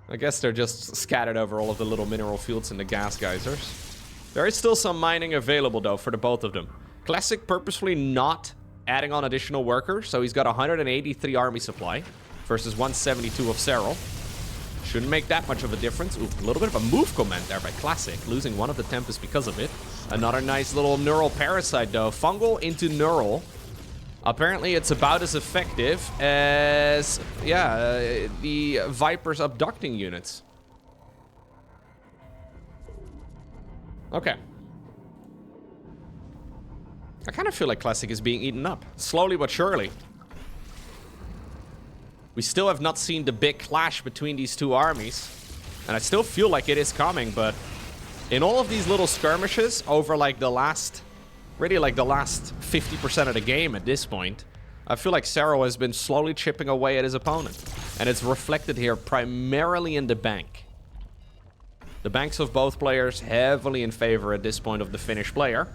I guess they're just scattered over all of the little mineral fields and the gas geysers. There is still some mining available, though, for the both of them. Classic purposefully not adding on additional workers, so he's got 183 army supply. versus 172 of Serral. Shouldn't make that much of a difference. Ooh, a little bit of a move command there by Classic, losing one of the Tempest because of it. Another nice little neural parasite though. Fungal into neural. Apparently it's about as effective as, yeah, the Viper's abducting units. Okay. I kind of feel like Classic is being eaten up, slowly but surely. We still have not seen the big clash between these two armies. And I still feel like it is coming, but in all of these little skirmishes over like the last, really like the last 50% of the game at this point, I feel like Serral has been slowly chipping away at his opponent. And it's reflected here primarily in the bank. The banks of both players heavily in favor at this point of the Finnish player.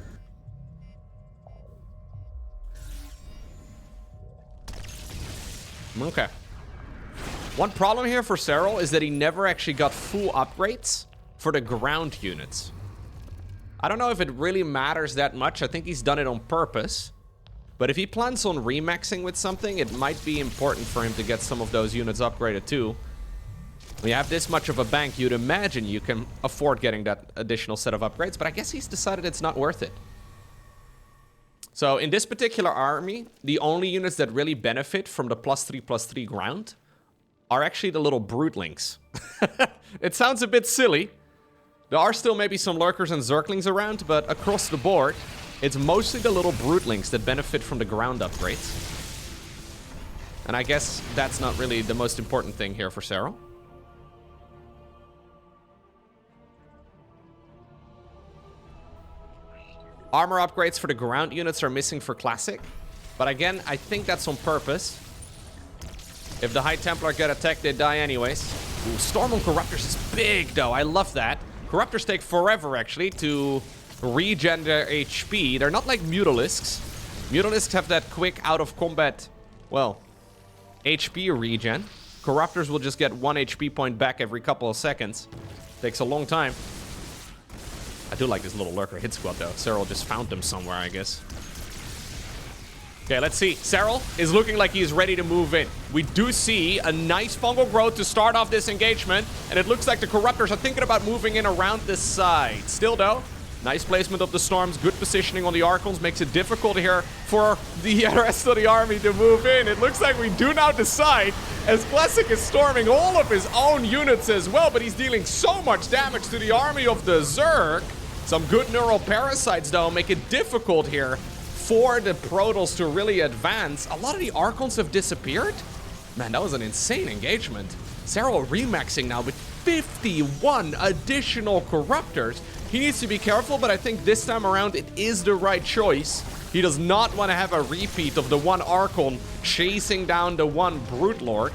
Okay. One problem here for Serral is that he never actually got full upgrades for the ground units. I don't know if it really matters that much. I think he's done it on purpose. But if he plans on remaxing with something, it might be important for him to get some of those units upgraded too. When you have this much of a bank, you'd imagine you can afford getting that additional set of upgrades, but I guess he's decided it's not worth it. So in this particular army, the only units that really benefit from the +3/+3 ground are actually the little Broodlings. It sounds a bit silly. There are still maybe some Lurkers and Zerglings around, but across the board, it's mostly the little Broodlings that benefit from the ground upgrades. And I guess that's not really the most important thing here for Serral. Armor upgrades for the ground units are missing for Classic. But again, I think that's on purpose. If the High Templar get attacked, they die anyways. Ooh, Storm on Corruptors is big, though. I love that. Corruptors take forever, actually, to regen their HP. They're not like Mutalisks. Mutalisks have that quick out-of-combat, well, HP regen. Corruptors will just get 1 HP point back every couple of seconds. Takes a long time. I do like this little Lurker hit squad, though. Serral just found them somewhere, I guess. Okay, let's see. Serral is looking like he's ready to move in. We do see a nice fungal growth to start off this engagement, and it looks like the Corruptors are thinking about moving in around this side. Still, though, nice placement of the Storms, good positioning on the Archons, makes it difficult here for the rest of the army to move in. It looks like we do now decide, as Classic is storming all of his own units as well, but he's dealing so much damage to the army of the Zerg. Some good neural parasites, though, make it difficult here for the Protoss to really advance. A lot of the Archons have disappeared. Man, that was an insane engagement. Serral remaxing now with 51 additional Corruptors. He needs to be careful, but I think this time around it is the right choice. He does not want to have a repeat of the one Archon chasing down the one Brute Lord.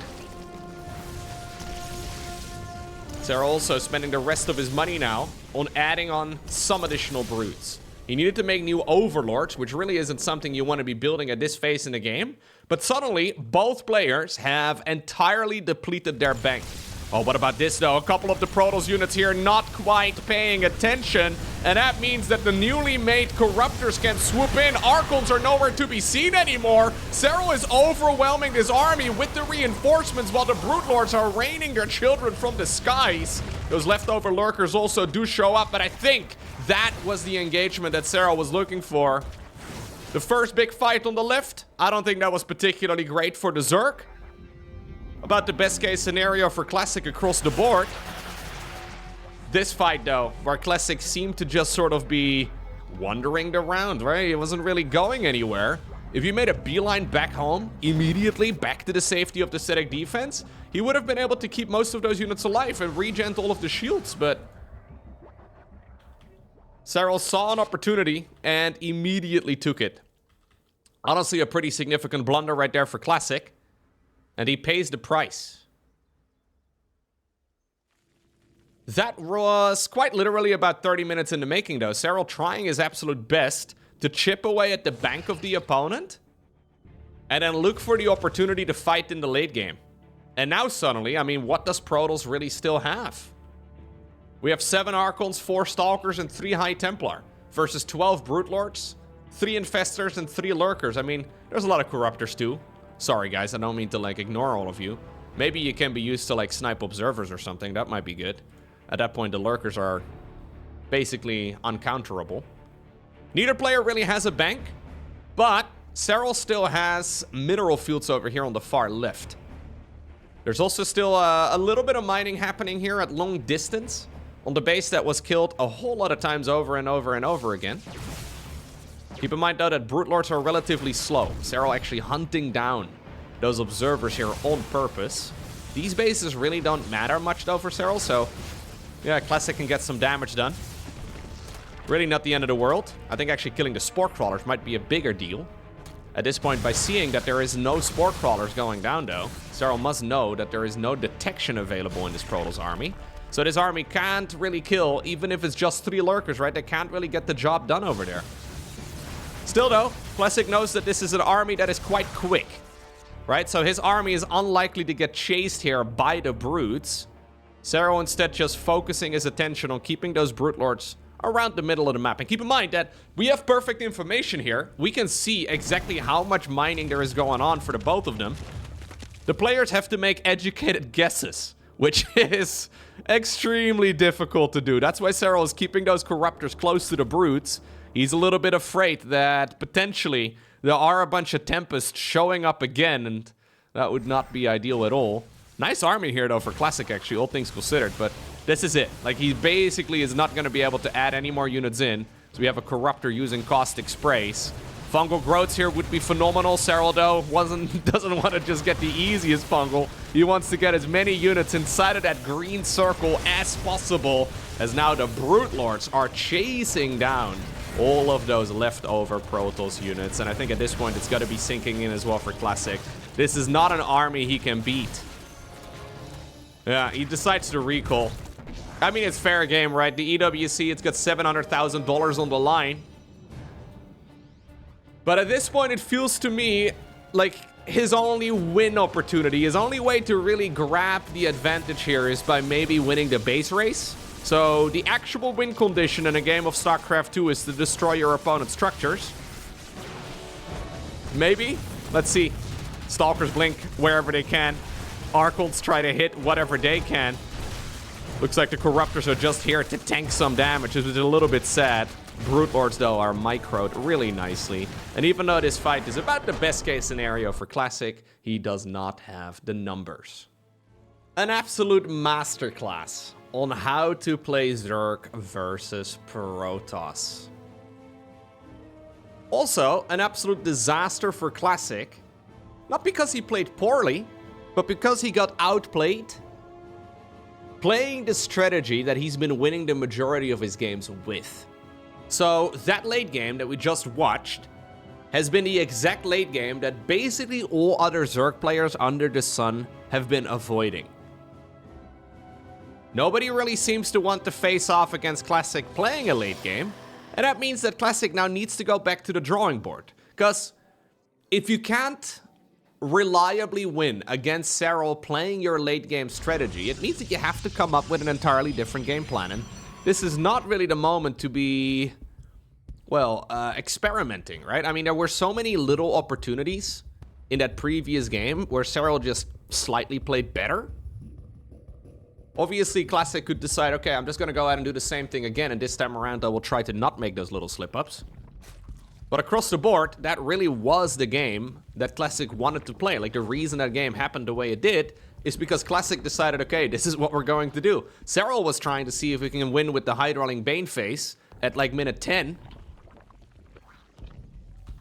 Serral also spending the rest of his money now on adding on some additional Brutes. He needed to make new Overlords, which really isn't something you want to be building at this phase in the game. But suddenly, both players have entirely depleted their bank. Oh, what about this, though? A couple of the Protoss units here not quite paying attention. And that means that the newly made Corruptors can swoop in. Archons are nowhere to be seen anymore. Serral is overwhelming this army with the reinforcements while the Brute Lords are raining their children from the skies. Those leftover Lurkers also do show up, but I think that was the engagement that Serral was looking for. The first big fight on the left, I don't think that was particularly great for the Zerg. About the best case scenario for Classic across the board. This fight, though, where Classic seemed to just sort of be wandering around, right? It wasn't really going anywhere. If you made a beeline back home, immediately back to the safety of the static defense, he would have been able to keep most of those units alive and regen all of the shields, but Serral saw an opportunity and immediately took it. Honestly, a pretty significant blunder right there for Classic. And he pays the price. That was quite literally about 30 minutes in the making, though. Serral trying his absolute best to chip away at the bank of the opponent. And then look for the opportunity to fight in the late game. And now suddenly, I mean, what does Protoss really still have? We have 7 Archons, 4 Stalkers, and 3 High Templar. Versus 12 Brute Lords, 3 Infestors, and 3 Lurkers. I mean, there's a lot of Corruptors too. Sorry, guys, I don't mean to, like, ignore all of you. Maybe you can be used to, like, snipe observers or something. That might be good. At that point, the lurkers are basically uncounterable. Neither player really has a bank, but Serral still has mineral fields over here on the far left. There's also still a little bit of mining happening here at long distance on the base that was killed a whole lot of times over and over and over again. Keep in mind, though, that Brute Lords are relatively slow. Serral actually hunting down those observers here on purpose. These bases really don't matter much, though, for Serral, so yeah, Classic can get some damage done. Really not the end of the world. I think actually killing the Spore Crawlers might be a bigger deal. At this point, by seeing that there is no Spore Crawlers going down, though, Serral must know that there is no detection available in this Protoss army. So this army can't really kill, even if it's just 3 lurkers, right? They can't really get the job done over there. Still, though, Classic knows that this is an army that is quite quick, right? So his army is unlikely to get chased here by the Brutes. Serral instead just focusing his attention on keeping those Brute Lords around the middle of the map. And keep in mind that we have perfect information here. We can see exactly how much mining there is going on for the both of them. The players have to make educated guesses, which is extremely difficult to do. That's why Serral is keeping those Corruptors close to the Brutes. He's a little bit afraid that potentially there are a bunch of Tempests showing up again, and that would not be ideal at all. Nice army here, though, for Classic, actually, all things considered, but this is it. Like, he basically is not going to be able to add any more units in. So we have a Corruptor using Caustic Sprays. Fungal Growths here would be phenomenal. Serral, though, doesn't want to just get the easiest Fungal. He wants to get as many units inside of that green circle as possible, as now the Brute Lords are chasing down all of those leftover Protoss units. And I think at this point, it's got to be sinking in as well for Classic. This is not an army he can beat. Yeah, he decides to recall. I mean, it's fair game, right? The EWC, it's got $700,000 on the line. But at this point, it feels to me like his only win opportunity, his only way to really grab the advantage here is by maybe winning the base race. So the actual win condition in a game of StarCraft 2 is to destroy your opponent's structures. Maybe. Let's see. Stalkers blink wherever they can. Archons try to hit whatever they can. Looks like the Corruptors are just here to tank some damage, which is a little bit sad. Brute Lords, though, are microed really nicely. And even though this fight is about the best case scenario for Classic, he does not have the numbers. An absolute masterclass on how to play Zerg versus Protoss. Also, an absolute disaster for Classic. Not because he played poorly, but because he got outplayed. Playing the strategy that he's been winning the majority of his games with. So that late game that we just watched has been the exact late game that basically all other Zerg players under the sun have been avoiding. Nobody really seems to want to face off against Classic playing a late game, and that means that Classic now needs to go back to the drawing board. Because if you can't reliably win against Serral playing your late game strategy, it means that you have to come up with an entirely different game plan. And this is not really the moment to be, well, experimenting, right? I mean, there were so many little opportunities in that previous game where Serral just slightly played better. Obviously, Classic could decide, okay, I'm just going to go ahead and do the same thing again, and this time around I will try to not make those little slip-ups. But across the board, that really was the game that Classic wanted to play. Like, the reason that game happened the way it did is because Classic decided, okay, this is what we're going to do. Serral was trying to see if we can win with the High-Rolling Bane phase at, like, minute 10.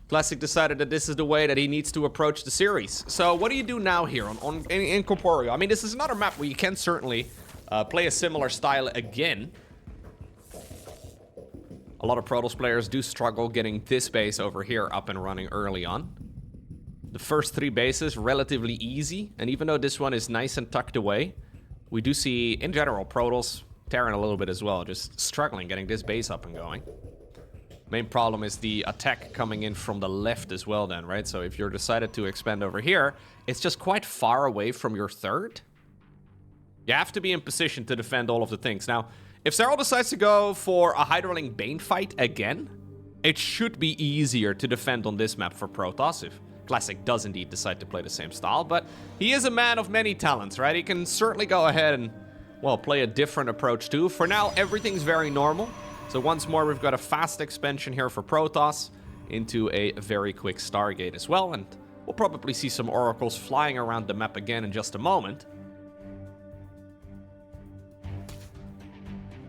Classic decided that this is the way that he needs to approach the series. So what do you do now here in Corporeal? I mean, this is another map where you can certainly play a similar style again. A lot of Protoss players do struggle getting this base over here up and running early on. The first 3 bases, relatively easy. And even though this one is nice and tucked away, we do see, in general, Protoss tearing a little bit as well. Just struggling getting this base up and going. Main problem is the attack coming in from the left as well then, right? So if you're decided to expand over here, it's just quite far away from your third. You have to be in position to defend all of the things. Now, if Serral decides to go for a High-Rolling Bane fight again, it should be easier to defend on this map for Protoss. If Classic does indeed decide to play the same style, but he is a man of many talents, right? He can certainly go ahead and, well, play a different approach too. For now, everything's very normal. So once more, we've got a fast expansion here for Protoss into a very quick Stargate as well, and we'll probably see some oracles flying around the map again in just a moment.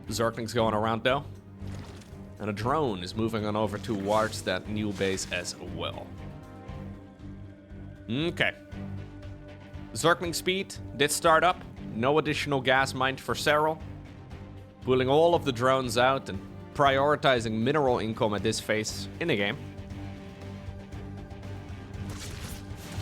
Zerglings going around though. And a drone is moving on over towards that new base as well. Okay. Zergling speed did start up. No additional gas mined for Serral. Pulling all of the drones out and prioritizing mineral income at this phase in the game.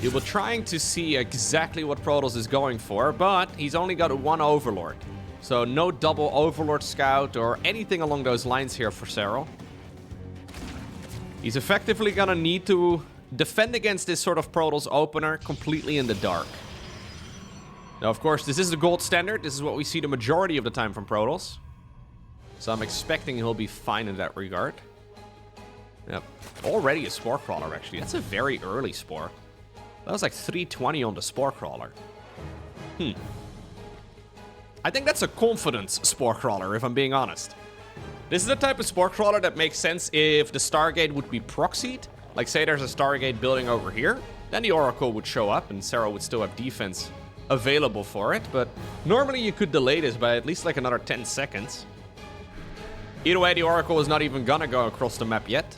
He was trying to see exactly what Protoss is going for, but he's only got one overlord. So no double overlord scout or anything along those lines here for Serral. He's effectively gonna need to defend against this sort of Protoss opener completely in the dark. Now, of course, this is the gold standard. This is what we see the majority of the time from Protoss. So I'm expecting he'll be fine in that regard. Yep. Already a Spore Crawler, actually. That's a very early Spore. That was like 320 on the Spore Crawler. I think that's a confidence Spore Crawler, if I'm being honest. This is the type of Spore Crawler that makes sense if the Stargate would be proxied. Like, say there's a Stargate building over here. Then the Oracle would show up, and Serral would still have defense available for it. But normally you could delay this by at least like another 10 seconds. Either way, the Oracle is not even gonna go across the map yet.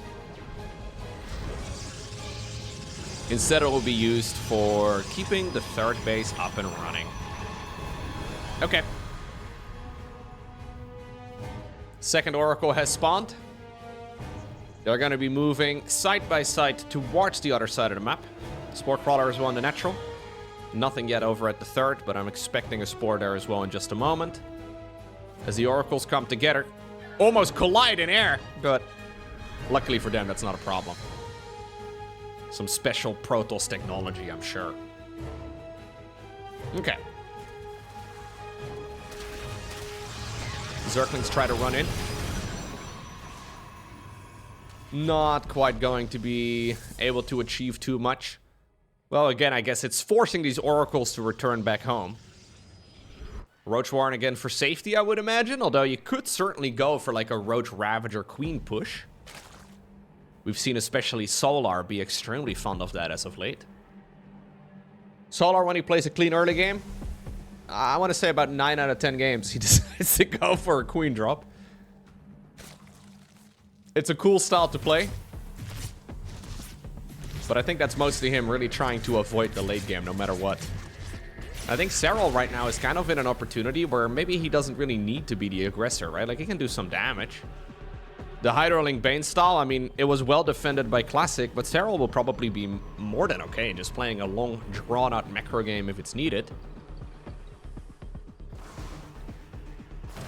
Instead, it will be used for keeping the third base up and running. Okay. Second Oracle has spawned. They're going to be moving side by side towards the other side of the map. Spore Crawler is one, the natural. Nothing yet over at the third, but I'm expecting a Spore there as well in just a moment. As the Oracles come together, almost collide in air, but luckily for them, that's not a problem. Some special Protoss technology, I'm sure. Okay. Zerglings try to run in. Not quite going to be able to achieve too much. Well, again, I guess it's forcing these oracles to return back home. Roach Warren again for safety, I would imagine. Although you could certainly go for like a Roach Ravager Queen push. We've seen especially Solar be extremely fond of that as of late. Solar, when he plays a clean early game, I want to say about 9 out of 10 games, he decides to go for a Queen drop. It's a cool style to play. But I think that's mostly him really trying to avoid the late game no matter what. I think Serral right now is kind of in an opportunity where maybe he doesn't really need to be the aggressor, right? Like, he can do some damage. The Hydrolink Bane style, I mean, it was well defended by Classic, but Serral will probably be more than okay just playing a long, drawn-out macro game if it's needed.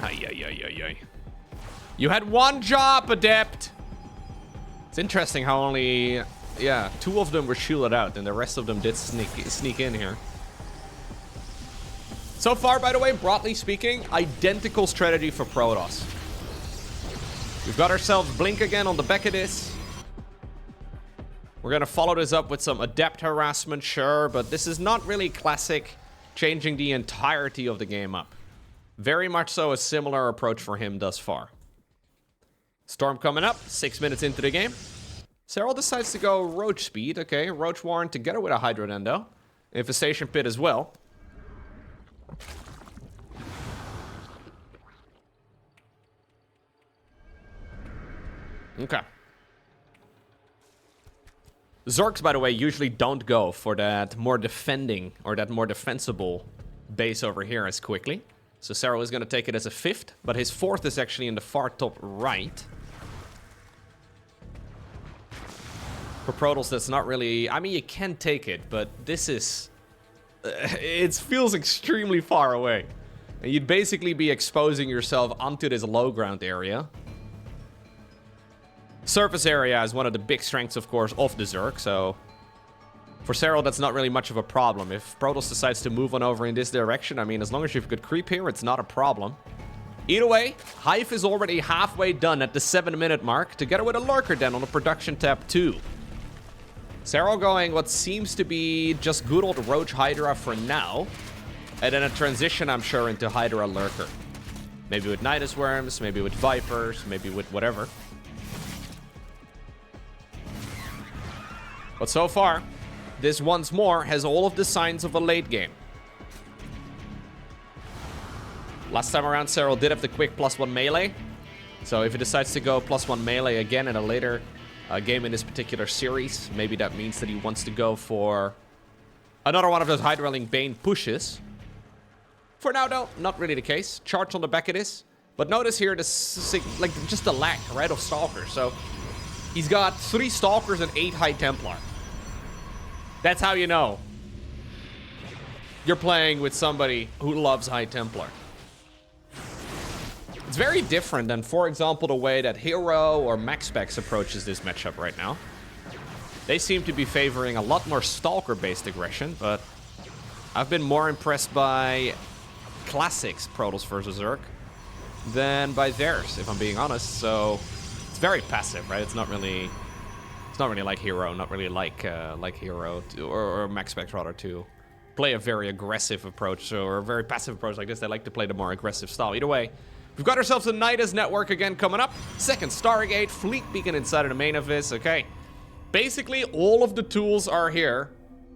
Ay. You had one job, Adept! It's interesting how only, yeah, 2 of them were shielded out, and the rest of them did sneak in here. So far, by the way, broadly speaking, identical strategy for Protoss. We've got ourselves Blink again on the back of this. We're gonna follow this up with some Adept harassment, sure, but this is not really Classic changing the entirety of the game up. Very much so a similar approach for him thus far. Storm coming up, 6 minutes into the game. Serral decides to go Roach speed. Okay, Roach Warren together with a Hydrodendo. Infestation Pit as well. Okay. Zergs, by the way, usually don't go for that more defending or that more defensible base over here as quickly. So Serral is going to take it as a 5th, but his 4th is actually in the far top right. For Protoss, that's not really... I mean, you can take it, but this is... it feels extremely far away. And you'd basically be exposing yourself onto this low ground area. Surface area is one of the big strengths, of course, of the Zerg, so... For Serral, that's not really much of a problem. If Protoss decides to move on over in this direction, I mean, as long as you've got creep here, it's not a problem. Either way, Hive is already halfway done at the 7-minute mark, together with a Lurker Den on the production tab too. Serral going what seems to be just good old Roach Hydra for now. And then a transition, I'm sure, into Hydra Lurker. Maybe with Nydus Worms, maybe with Vipers, maybe with whatever. But so far, this once more has all of the signs of a late game. Last time around, Serral did have the quick +1 melee. So if he decides to go +1 melee again in a later game in this particular series, maybe that means that he wants to go for another one of those Hydraling Bane pushes. For now, though, not really the case. Charge on the back of this. But notice here, like just the lack, right, of Stalkers. So he's got 3 Stalkers and 8 High Templar. That's how you know you're playing with somebody who loves High Templar. It's very different than, for example, the way that Hero or MaxSpecs approaches this matchup right now. They seem to be favoring a lot more Stalker-based aggression, but I've been more impressed by Classics Protoss versus Zerg than by theirs, if I'm being honest. So it's very passive, right? It's not really like Hero, not really like Hero or MaxSpecs rather to play a very aggressive approach or a very passive approach like this. They like to play the more aggressive style. Either way, we've got ourselves a Nydus network again coming up. Second Stargate, Fleet Beacon inside of the main of this. Okay, basically all of the tools are here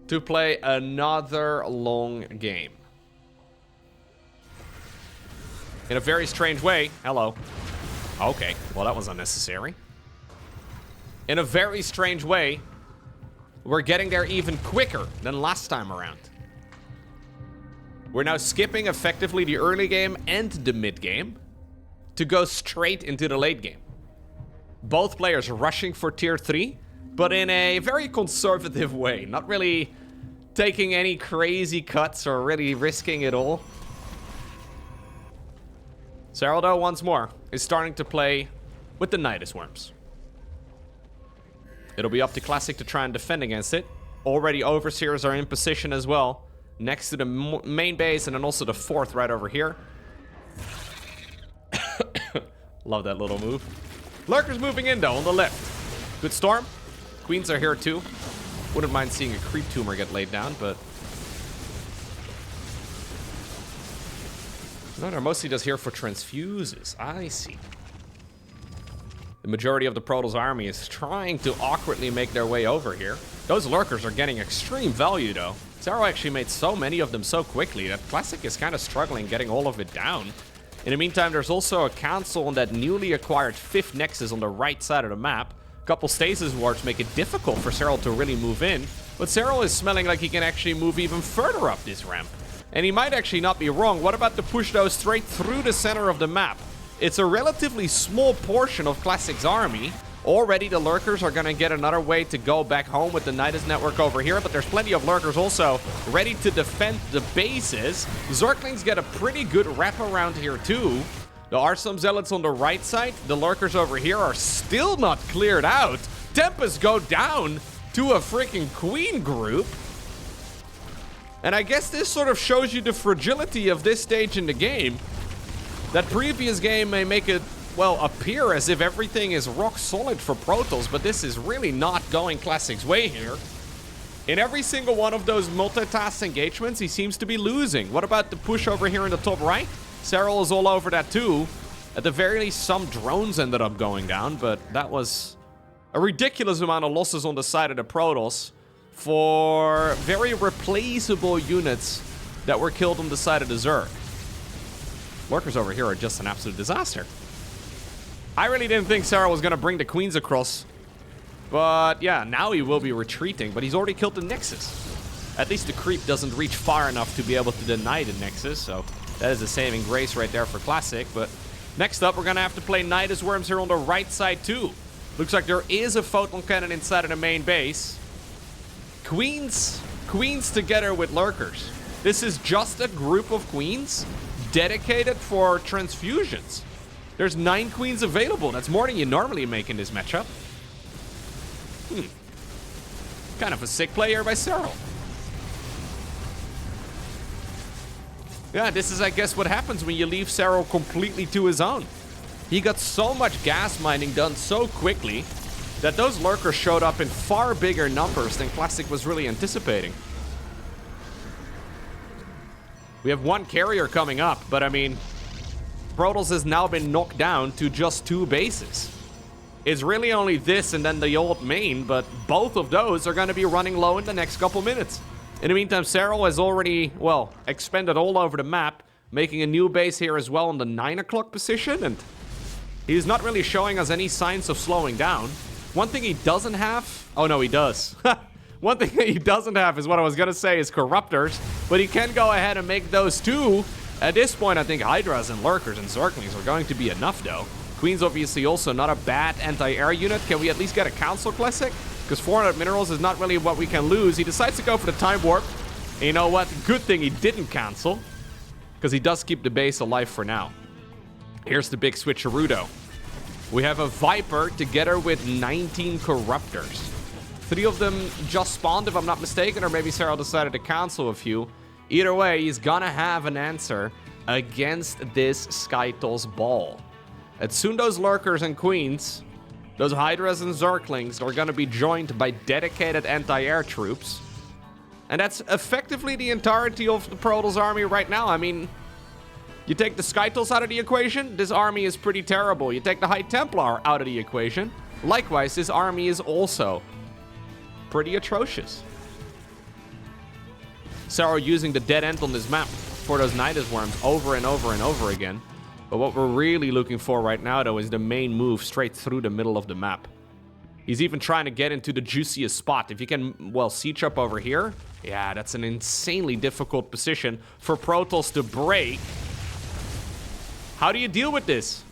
to play another long game. In a very strange way. Hello. Okay, well that was unnecessary. In a very strange way, we're getting there even quicker than last time around. We're now skipping effectively the early game and the mid game to go straight into the late game. Both players rushing for tier 3, but in a very conservative way. Not really taking any crazy cuts or really risking it all. Serral, though, once more, is starting to play with the Nydus Worms. It'll be up to Classic to try and defend against it. Already Overseers are in position as well, next to the main base and then also the 4th right over here. Love that little move. Lurkers moving in, though, on the left. Good storm. Queens are here, too. Wouldn't mind seeing a creep tumor get laid down, but... no, they're mostly just here for transfuses. I see. The majority of the Protoss army is trying to awkwardly make their way over here. Those Lurkers are getting extreme value, though. Serral actually made so many of them so quickly that Classic is kind of struggling getting all of it down. In the meantime, there's also a council on that newly acquired 5th Nexus on the right side of the map. A couple stasis wards make it difficult for Serral to really move in, but Serral is smelling like he can actually move even further up this ramp. And he might actually not be wrong. What about to push those straight through the center of the map? It's a relatively small portion of Classic's army. Already the Lurkers are going to get another way to go back home with the Nydus network over here, but there's plenty of Lurkers also ready to defend the bases. Zerglings get a pretty good wraparound here too. There are some Zealots on the right side. The Lurkers over here are still not cleared out. Tempests go down to a freaking Queen group. And I guess this sort of shows you the fragility of this stage in the game. That previous game may make it, well, appear as if everything is rock solid for Protoss, but this is really not going Classic's way here. In every single one of those multitask engagements, he seems to be losing. What about the push over here in the top right? Serral is all over that too. At the very least, some drones ended up going down, but that was a ridiculous amount of losses on the side of the Protoss for very replaceable units that were killed on the side of the Zerg. Lurkers over here are just an absolute disaster. I really didn't think Serral was going to bring the Queens across. But yeah, now he will be retreating, but he's already killed the Nexus. At least the creep doesn't reach far enough to be able to deny the Nexus, so that is a saving grace right there for Classic. But next up, we're going to have to play Nydus Worms here on the right side too. Looks like there is a photon cannon inside of the main base. Queens together with Lurkers. This is just a group of Queens dedicated for transfusions. There's 9 Queens available. That's more than you normally make in this matchup. Kind of a sick play here by Serral. Yeah, this is, I guess, what happens when you leave Serral completely to his own. He got so much gas mining done so quickly that those lurkers showed up in far bigger numbers than Classic was really anticipating. We have one carrier coming up, but I mean, Protoss has now been knocked down to just 2 bases. It's really only this and then the old main, but both of those are going to be running low in the next couple minutes. In the meantime, Serral has already, well, expanded all over the map, making a new base here as well in the 9 o'clock position, and he's not really showing us any signs of slowing down. One thing he doesn't have... Oh, no, he does. One thing that he doesn't have is what I was going to say is Corruptors, but he can go ahead and make those 2. At this point, I think Hydras and Lurkers and Zerglings are going to be enough, though. Queen's obviously also not a bad anti-air unit. Can we at least get a Council Classic? Because 400 minerals is not really what we can lose. He decides to go for the Time Warp. And you know what? Good thing he didn't cancel, because he does keep the base alive for now. Here's the big switcheroo, though. We have a Viper together with 19 Corruptors. 3 of them just spawned, if I'm not mistaken, or maybe Serral decided to cancel a few. Either way, he's gonna have an answer against this Skytol's ball. And soon those Lurkers and Queens, those Hydras and Zerglings, are gonna be joined by dedicated anti-air troops. And that's effectively the entirety of the Protoss army right now. I mean, you take the Skytol's out of the equation, this army is pretty terrible. You take the High Templar out of the equation, likewise, this army is also pretty atrocious. Serral using the dead end on this map for those nydus worms over and over and over again. But what we're really looking for right now, though, is the main move straight through the middle of the map. He's even trying to get into the juiciest spot. If you can, well, siege up over here, yeah, that's an insanely difficult position for Protoss to break. How do you deal with this?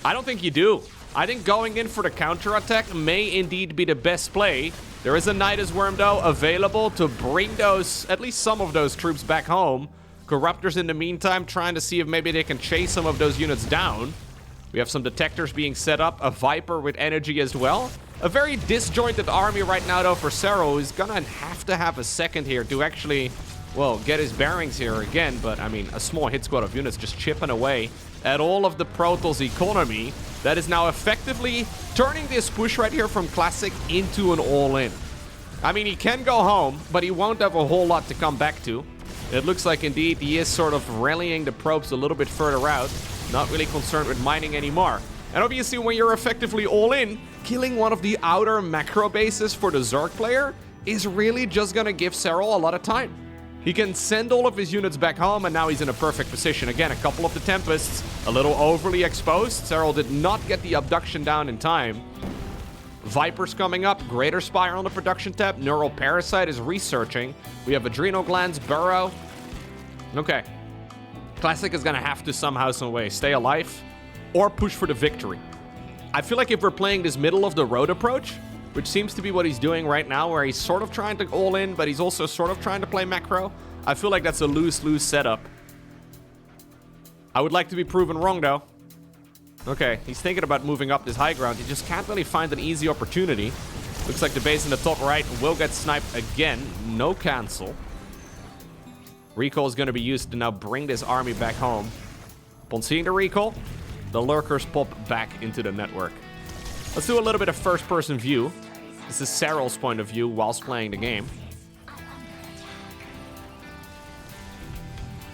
I don't think you do. I think going in for the counterattack may indeed be the best play. There is a nydus worm, though, available to bring those, at least some of those troops back home. Corruptors in the meantime trying to see if maybe they can chase some of those units down. We have some detectors being set up, a Viper with energy as well. A very disjointed army right now, though, for Serral, who's gonna have to have a second here to actually, well, get his bearings here again. But, I mean, a small hit squad of units just chipping away at all of the Protoss economy. That is now effectively turning this push right here from Classic into an all-in. I mean, he can go home, but he won't have a whole lot to come back to. It looks like, indeed, he is sort of rallying the probes a little bit further out. Not really concerned with mining anymore. And obviously, when you're effectively all-in, killing one of the outer macro bases for the Zerg player is really just gonna give Serral a lot of time. He can send all of his units back home, and now he's in a perfect position. Again, a couple of the Tempests, a little overly exposed. Serral did not get the abduction down in time. Vipers coming up, Greater Spire on the production tab, Neural Parasite is researching. We have Adrenal Glands, Burrow. Okay. Classic is gonna have to somehow, some way, stay alive or push for the victory. I feel like if we're playing this middle of the road approach, which seems to be what he's doing right now, where he's sort of trying to all in, but he's also sort of trying to play macro, I feel like that's a lose-lose setup. I would like to be proven wrong, though. Okay, he's thinking about moving up this high ground. He just can't really find an easy opportunity. Looks like the base in the top right will get sniped again. No cancel. Recall is going to be used to now bring this army back home. Upon seeing the recall, the lurkers pop back into the network. Let's do a little bit of first-person view. This is Serral's point of view whilst playing the game.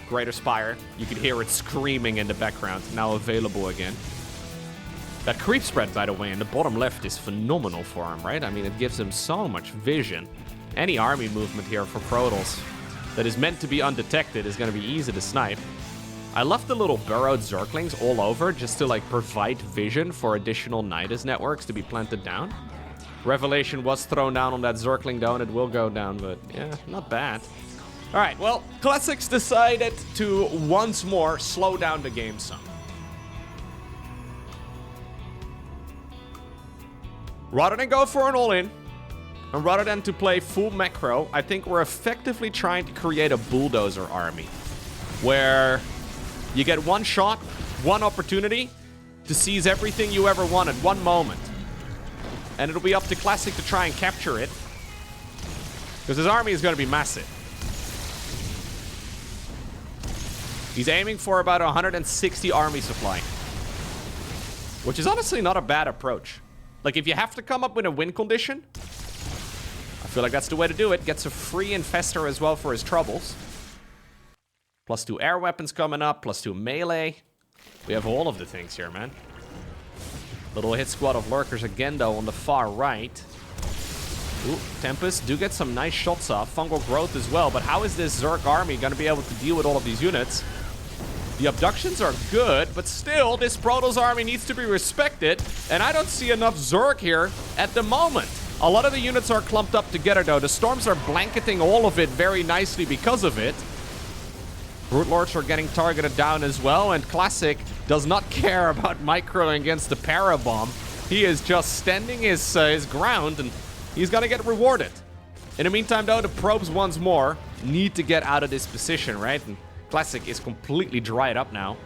Greater Spire. You can hear it screaming in the background. Now available again. That creep spread, by the way, in the bottom left is phenomenal for him, right? I mean, it gives him so much vision. Any army movement here for Protoss that is meant to be undetected is going to be easy to snipe. I left the little burrowed Zerglings all over just to, like, provide vision for additional nydus networks to be planted down. Revelation was thrown down on that Zergling, though, and it will go down, but yeah, not bad. All right, well, Classics decided to once more slow down the game some. Rather than go for an all-in, and rather than to play full macro, I think we're effectively trying to create a bulldozer army, where you get one shot, one opportunity to seize everything you ever wanted, one moment. And it'll be up to Classic to try and capture it, because his army is going to be massive. He's aiming for about 160 army supply, which is honestly not a bad approach. Like, if you have to come up with a win condition, I feel like that's the way to do it. Gets a free Infestor as well for his troubles. +2 air weapons coming up, +2 melee. We have all of the things here, man. Little hit squad of lurkers again, though, on the far right. Ooh, Tempest do get some nice shots off. Fungal growth as well, but how is this Zerg army going to be able to deal with all of these units? The abductions are good, but still, this Protoss army needs to be respected, and I don't see enough Zerg here at the moment. A lot of the units are clumped up together, though. The Storms are blanketing all of it very nicely because of it. Brute Lords are getting targeted down as well, and Classic does not care about microing against the Parabomb. He is just standing his ground, and he's gonna get rewarded. In the meantime, though, the probes once more need to get out of this position, right? And Classic is completely dried up now.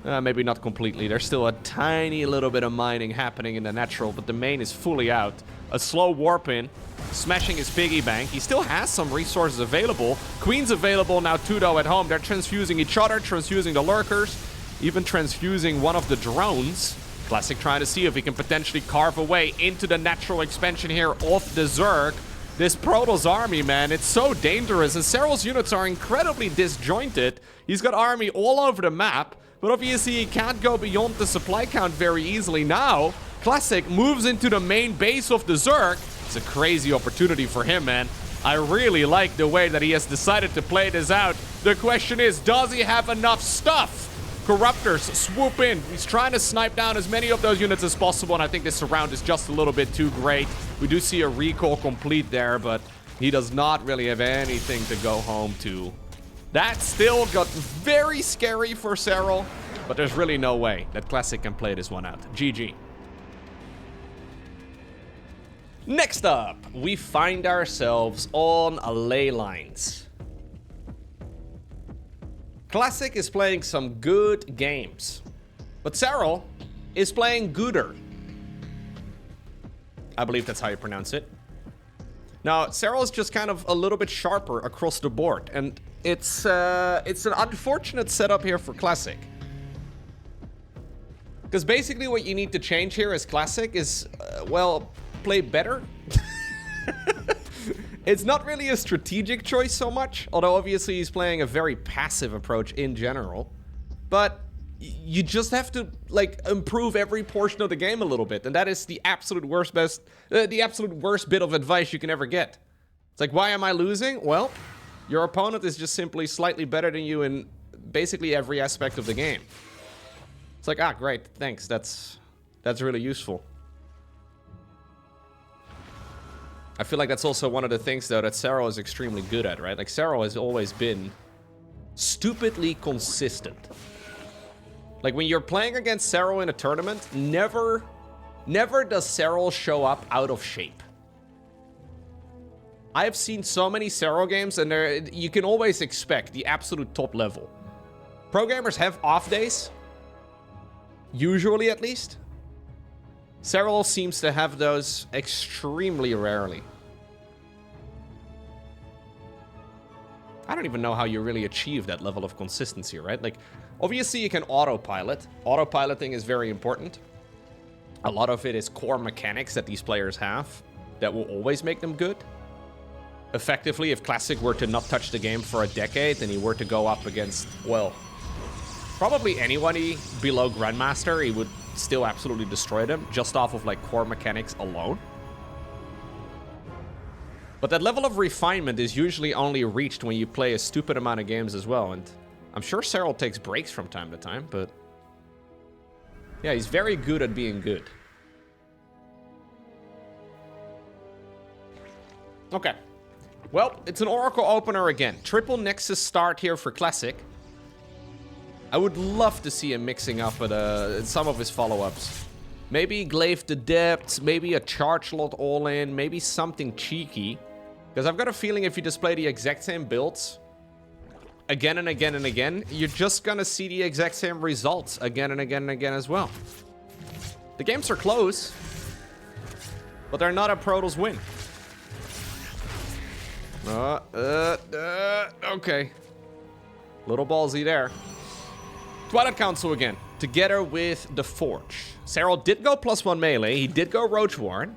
Maybe not completely. There's still a tiny little bit of mining happening in the natural, but the main is fully out. A slow warp in, smashing his piggy bank. He still has some resources available. Queen's available now too, though, at home. They're transfusing each other, transfusing the lurkers, even transfusing one of the drones. Classic trying to see if he can potentially carve a way into the natural expansion here of the Zerg. This Protoss army, man, it's so dangerous, and Serral's units are incredibly disjointed. He's got army all over the map, but obviously he can't go beyond the supply count very easily now. Classic moves into the main base of the Zerg. It's a crazy opportunity for him, man. I really like the way that he has decided to play this out. The question is, does he have enough stuff? Corruptors swoop in. He's trying to snipe down as many of those units as possible, and I think this surround is just a little bit too great. We do see a recall complete there, but he does not really have anything to go home to. That still got very scary for Serral, but there's really no way that Classic can play this one out. GG. Next up, we find ourselves on ley lines. Classic is playing some good games, but Serral is playing gooder. I believe that's how you pronounce it. Now, Serral is just kind of a little bit sharper across the board, and it's an unfortunate setup here for Classic. Because basically what you need to change here as Classic is, well, play better. It's not really a strategic choice so much, although obviously he's playing a very passive approach in general. But you just have to, like, improve every portion of the game a little bit, and that is the absolute worst bit of advice you can ever get. It's like, why am I losing? Well, your opponent is just simply slightly better than you in basically every aspect of the game. It's like, ah, great, thanks, that's really useful. I feel like that's also one of the things, though, that Serral is extremely good at, right? Like, Serral has always been stupidly consistent. Like, when you're playing against Serral in a tournament, never does Serral show up out of shape. I have seen so many Serral games, and you can always expect the absolute top level. Pro gamers have off days, usually at least. Serral seems to have those extremely rarely. I don't even know how you really achieve that level of consistency, right? Like, obviously you can autopilot. Autopiloting is very important. A lot of it is core mechanics that these players have that will always make them good. Effectively, if Classic were to not touch the game for a decade and he were to go up against, well, probably anybody below Grandmaster, he would still absolutely destroy them just off of, like, core mechanics alone. But that level of refinement is usually only reached when you play a stupid amount of games as well, and I'm sure Serral takes breaks from time to time, but yeah, he's very good at being good. Okay. Well, it's an Oracle opener again. Triple Nexus start here for Classic. I would love to see him mixing up with some of his follow-ups. Maybe Glaive the Depths, maybe a Charge Lot all-in, maybe something cheeky. Because I've got a feeling if you display the exact same builds again and again and again, you're just gonna see the exact same results again and again and again as well. The games are close, but they're not a Protoss win. Okay. Little ballsy there. Twilight Council again. together with the Forge. Serral did go +1 melee. He did go Roach Warren.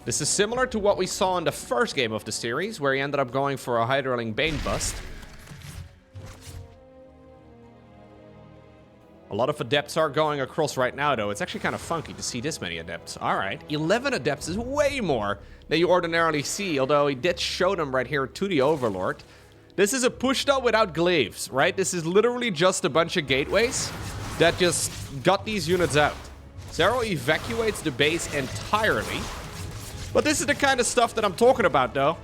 This is similar to what we saw in the first game of the series, where he ended up going for a Hydraling Bane bust. A lot of Adepts are going across right now, though. It's actually kind of funky to see this many Adepts. All right, 11 Adepts is way more than you ordinarily see, although he did show them right here to the Overlord. This is a push, though, without glaives, right? This is literally just a bunch of gateways that just got these units out. Serral evacuates the base entirely. But this is the kind of stuff that I'm talking about, though.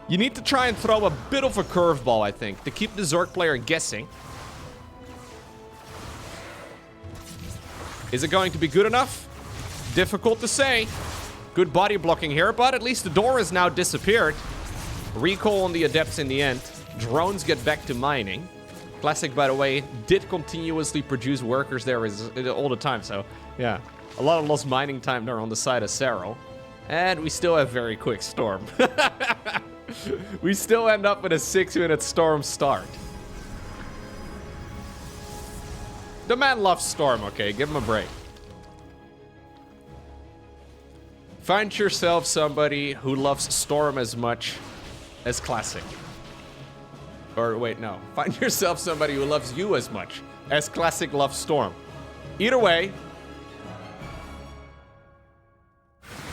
You need to try and throw a bit of a curveball, I think, to keep the Zerg player guessing. Is it going to be good enough? Difficult to say. Good body blocking here, but at least the door has now disappeared. Recall on the Adepts in the end. Drones get back to mining. Classic, by the way, did continuously produce workers there all the time, so yeah. A lot of lost mining time there on the side of Serral. And we still have very quick storm. We still end up with a 6-minute storm start. The man loves storm, okay? Give him a break. Find yourself somebody who loves storm as much as Classic. Or wait, no. Find yourself somebody who loves you as much as Classic loves storm. Either way,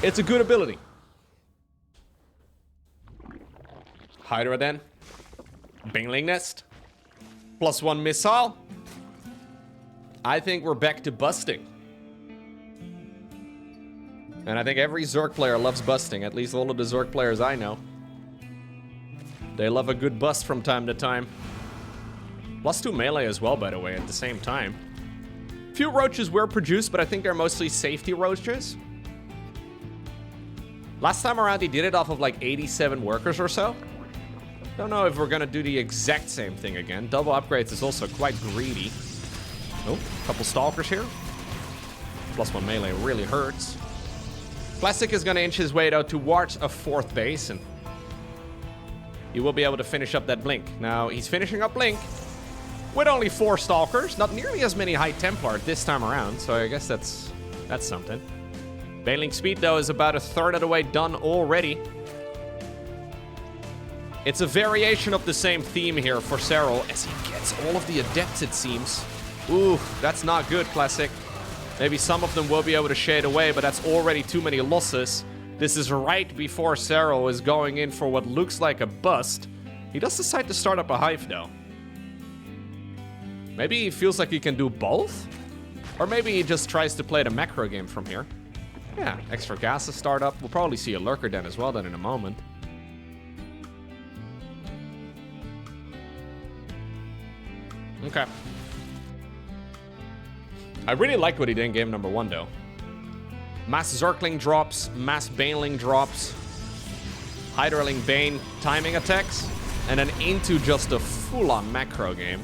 it's a good ability. Hydra then. Bingling Nest. +1 missile. I think we're back to busting. And I think every Zerg player loves busting. At least all of the Zerg players I know. They love a good bust from time to time. +2 melee as well, by the way, at the same time. Few roaches were produced, but I think they're mostly safety roaches. Last time around, he did it off of like 87 workers or so. Don't know if we're gonna do the exact same thing again. Double upgrades is also quite greedy. Oh, couple stalkers here. +1 melee really hurts. Classic is gonna inch his way though towards a 4th base, and he will be able to finish up that Blink. Now, he's finishing up Blink with only 4 stalkers. Not nearly as many High Templar this time around, so I guess that's something. Baneling speed, though, is about 1/3 of the way done already. It's a variation of the same theme here for Serral, as he gets all of the Adepts, it seems. Ooh, that's not good, Classic. Maybe some of them will be able to shade away, but that's already too many losses. This is right before Serral is going in for what looks like a bust. He does decide to start up a Hive, though. Maybe he feels like he can do both? Or maybe he just tries to play the macro game from here. Yeah, extra gases start up. We'll probably see a Lurker Den as well then in a moment. Okay. I really like what he did in game number 1, though. Mass Zergling drops, Mass Baneling drops, Hydraling Bane timing attacks, and then into just a full-on macro game.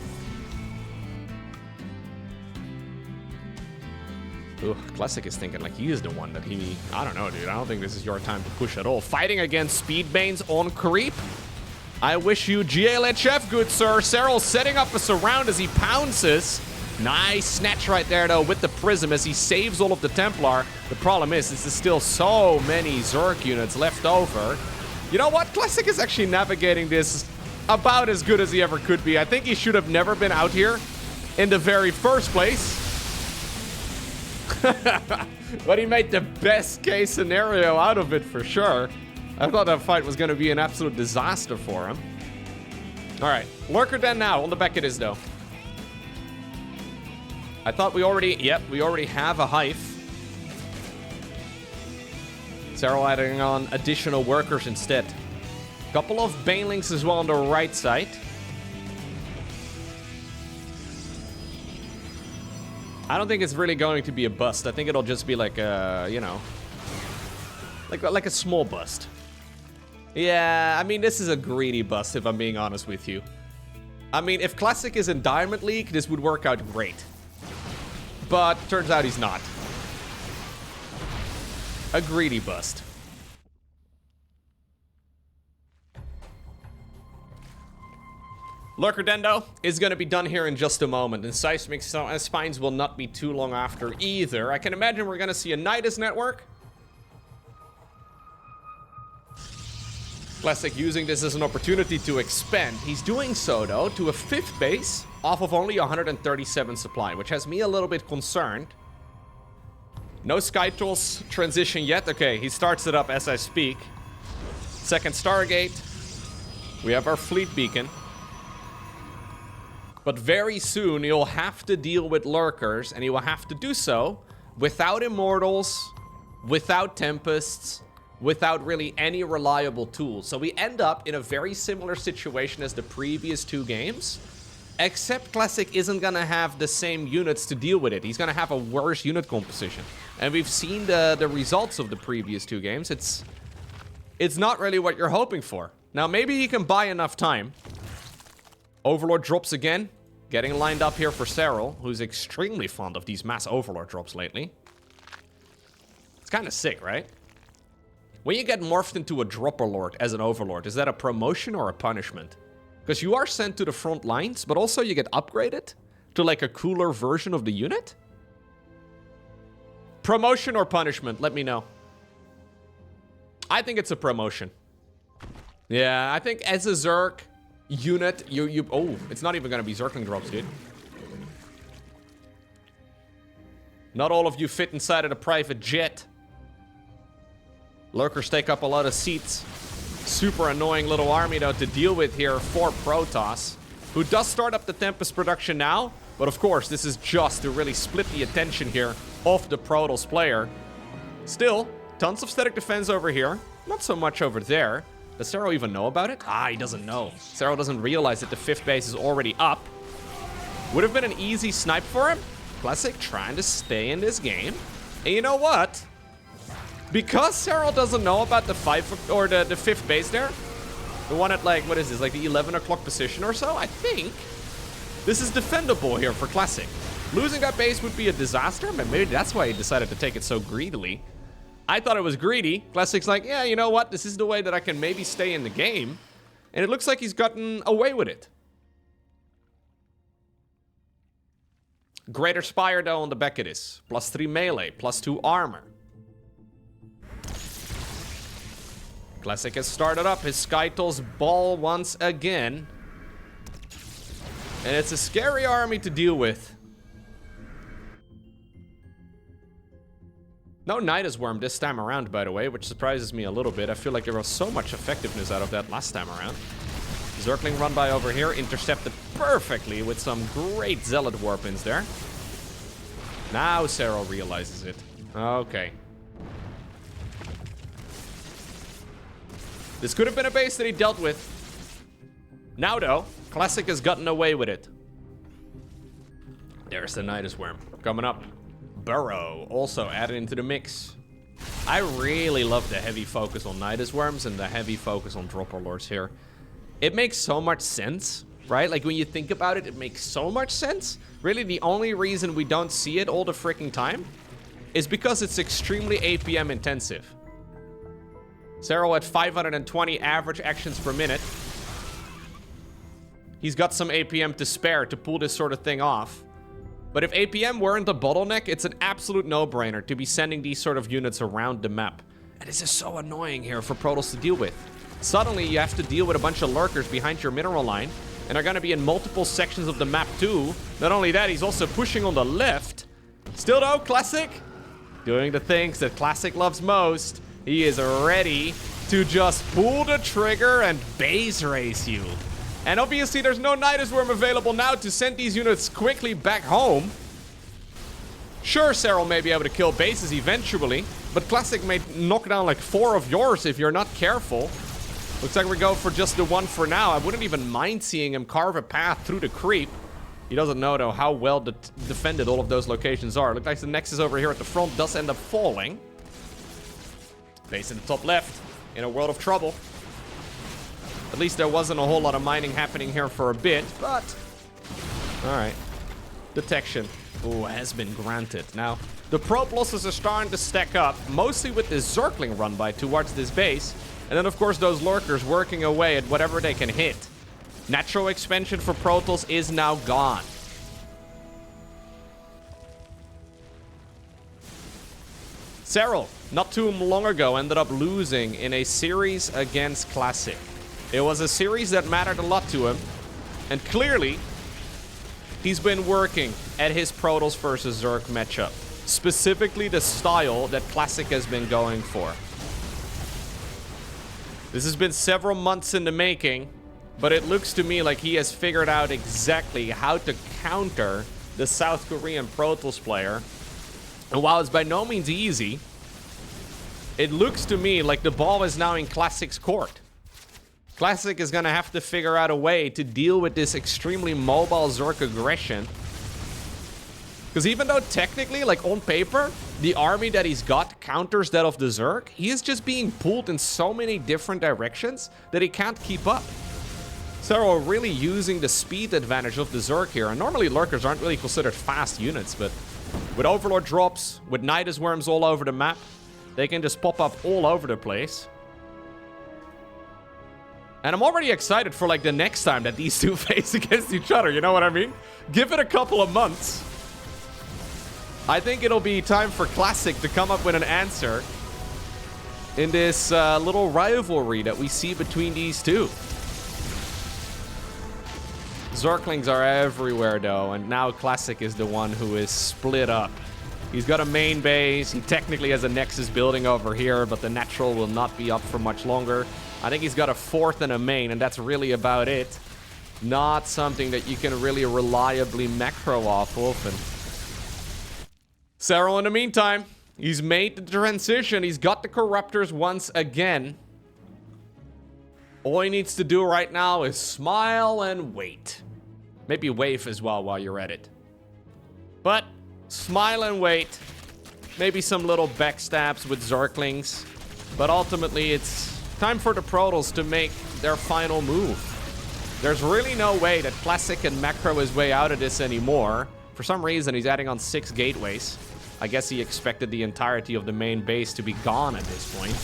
Ooh, Classic is thinking like he is the one that he... I don't know, dude. I don't think this is your time to push at all. Fighting against Speed Banes on creep. I wish you GLHF, good sir. Serral setting up a surround as he pounces. Nice snatch right there, though, with the Prism as he saves all of the Templar. The problem is, there's still so many Zerg units left over. You know what? Classic is actually navigating this about as good as he ever could be. I think he should have never been out here in the very first place. But he made the best case scenario out of it for sure. I thought that fight was going to be an absolute disaster for him. All right, Lurker Den now on the back it is, though. I thought we already... Yep, we already have a Hive. Serral adding on additional workers instead. Couple of Banelings as well on the right side. I don't think it's really going to be a bust. I think it'll just be like a, you know... Like a small bust. Yeah, I mean, this is a greedy bust, if I'm being honest with you. I mean, if Classic is in Diamond League, this would work out great. But turns out he's not. A greedy bust. Lurker Dendo is going to be done here in just a moment, and Seismic Spines will not be too long after either. I can imagine we're going to see a nydus network. Classic using this as an opportunity to expand. He's doing so, though, to a 5th base off of only 137 supply, which has me a little bit concerned. No Skytools transition yet. Okay, he starts it up as I speak. Second Stargate. We have our fleet beacon. But very soon, you'll have to deal with lurkers, and you will have to do so without immortals, without tempests, without really any reliable tools. So we end up in a very similar situation as the previous 2 games, except Classic isn't going to have the same units to deal with it. He's going to have a worse unit composition. And we've seen the results of the previous 2 games. It's not really what you're hoping for. Now, maybe he can buy enough time. Overlord drops again. Getting lined up here for Serral, who's extremely fond of these mass Overlord drops lately. It's kind of sick, right? When you get morphed into a dropper lord as an Overlord, is that a promotion or a punishment? Because you are sent to the front lines, but also you get upgraded to like a cooler version of the unit? Promotion or punishment? Let me know. I think it's a promotion. Yeah, I think as a Zerg unit, oh, it's not even gonna be Zergling drops, dude. Not all of you fit inside of the private jet. Lurkers take up a lot of seats. Super annoying little army, though, to deal with here for Protoss, who does start up the Tempest production now. But of course, this is just to really split the attention here of the Protoss player. Still, tons of static defense over here. Not so much over there. Does Serral even know about it? Ah, he doesn't know. Serral doesn't realize that the 5th base is already up. Would have been an easy snipe for him. Classic trying to stay in this game. And you know what? Because Serral doesn't know about the 5th base there, the one at like, what is this, like the 11 o'clock position or so, I think this is defendable here for Classic. Losing that base would be a disaster, but maybe that's why he decided to take it so greedily. I thought it was greedy. Classic's like, yeah, you know what? This is the way that I can maybe stay in the game. And it looks like he's gotten away with it. Greater Spire, though, on the back of this. +3 melee, +2 armor. Classic has started up his Skytools ball once again. And it's a scary army to deal with. No nydus worm this time around, by the way, which surprises me a little bit. I feel like there was so much effectiveness out of that last time around. Zergling run by over here, intercepted perfectly with some great Zealot warpins there. Now Serral realizes it. Okay. This could have been a base that he dealt with. Now, though, Classic has gotten away with it. There's the nydus worm coming up. Burrow also added into the mix. I really love the heavy focus on nydus worms and the heavy focus on dropper lords here. It makes so much sense, right? Like when you think about it, it makes so much sense. Really, the only reason we don't see it all the freaking time is because it's extremely APM intensive. Serral at 520 average actions per minute. He's got some APM to spare to pull this sort of thing off. But if APM weren't a bottleneck, it's an absolute no-brainer to be sending these sort of units around the map. And this is so annoying here for Protoss to deal with. Suddenly, you have to deal with a bunch of lurkers behind your mineral line, and are going to be in multiple sections of the map too. Not only that, he's also pushing on the left. Still though, Classic doing the things that Classic loves most. He is ready to just pull the trigger and base race you. And obviously, there's no nydus worm available now to send these units quickly back home. Sure, Serral may be able to kill bases eventually, but Classic may knock down like 4 of yours if you're not careful. Looks like we go for just the 1 for now. I wouldn't even mind seeing him carve a path through the creep. He doesn't know, though, how well defended all of those locations are. Looks like the Nexus over here at the front does end up falling. Base in the top left, in a world of trouble. At least there wasn't a whole lot of mining happening here for a bit, but... Alright. Detection. Ooh, has been granted. Now, the probe losses are starting to stack up, mostly with this Zergling run by towards this base. And then, of course, those lurkers working away at whatever they can hit. Natural expansion for Protoss is now gone. Serral, not too long ago, ended up losing in a series against Classic. It was a series that mattered a lot to him. And clearly, he's been working at his Protoss versus Zerg matchup. Specifically the style that Classic has been going for. This has been several months in the making, but it looks to me like he has figured out exactly how to counter the South Korean Protoss player. And while it's by no means easy, it looks to me like the ball is now in Classic's court. Classic is going to have to figure out a way to deal with this extremely mobile Zerg aggression. Because even though technically, like on paper, the army that he's got counters that of the Zerg, he is just being pulled in so many different directions that he can't keep up. So really using the speed advantage of the Zerg here. And normally lurkers aren't really considered fast units, but with overlord drops, with nydus worms all over the map, they can just pop up all over the place. And I'm already excited for like the next time that these two face against each other, you know what I mean? Give it a couple of months. I think it'll be time for Classic to come up with an answer in this little rivalry that we see between these two. Zerglings are everywhere though, and now Classic is the one who is split up. He's got a main base. He technically has a Nexus building over here, but the natural will not be up for much longer. I think he's got a fourth and a main, and that's really about it. Not something that you can really reliably macro off of. And Serral, in the meantime, he's made the transition. He's got the Corruptors once again. All he needs to do right now is smile and wait. Maybe wave as well while you're at it. But smile and wait. Maybe some little backstabs with Zerglings. But ultimately, it's time for the Protoss to make their final move. There's really no way that Classic can macro his way out of this anymore. For some reason, he's adding on 6 gateways. I guess he expected the entirety of the main base to be gone at this point.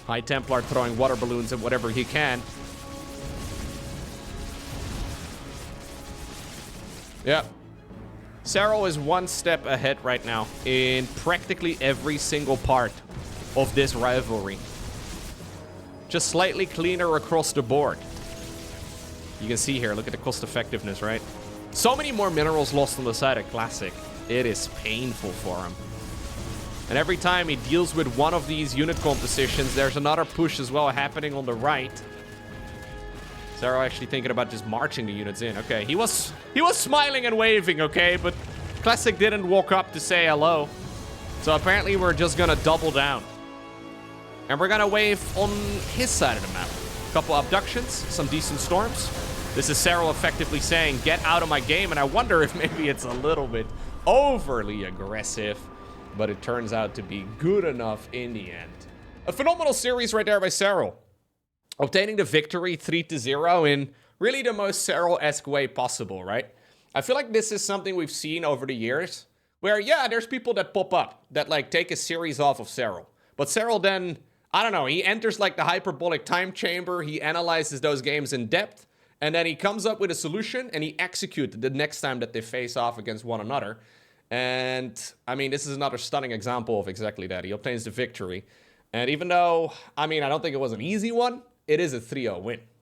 High Templar throwing water balloons at whatever he can. Yep. Serral is one step ahead right now in practically every single part of this rivalry. Just slightly cleaner across the board. You can see here, look at the cost effectiveness, right? So many more minerals lost on the side of Classic. It is painful for him. And every time he deals with one of these unit compositions, there's another push as well happening on the right. Serral actually thinking about just marching the units in. Okay, he was smiling and waving, okay, but Classic didn't walk up to say hello. So apparently we're just gonna double down. And we're gonna wave on his side of the map. A couple abductions, some decent storms. This is Serral effectively saying, get out of my game, and I wonder if maybe it's a little bit overly aggressive, but it turns out to be good enough in the end. A phenomenal series right there by Serral. Obtaining the victory 3-0 in really the most Serral-esque way possible, right? I feel like this is something we've seen over the years, where, yeah, there's people that pop up that, like, take a series off of Serral. But Serral then, I don't know, he enters, like, the hyperbolic time chamber, he analyzes those games in depth, and then he comes up with a solution, and he executes the next time that they face off against one another. And, I mean, this is another stunning example of exactly that. He obtains the victory. And even though, I mean, I don't think it was an easy one, it is a 3-0 win.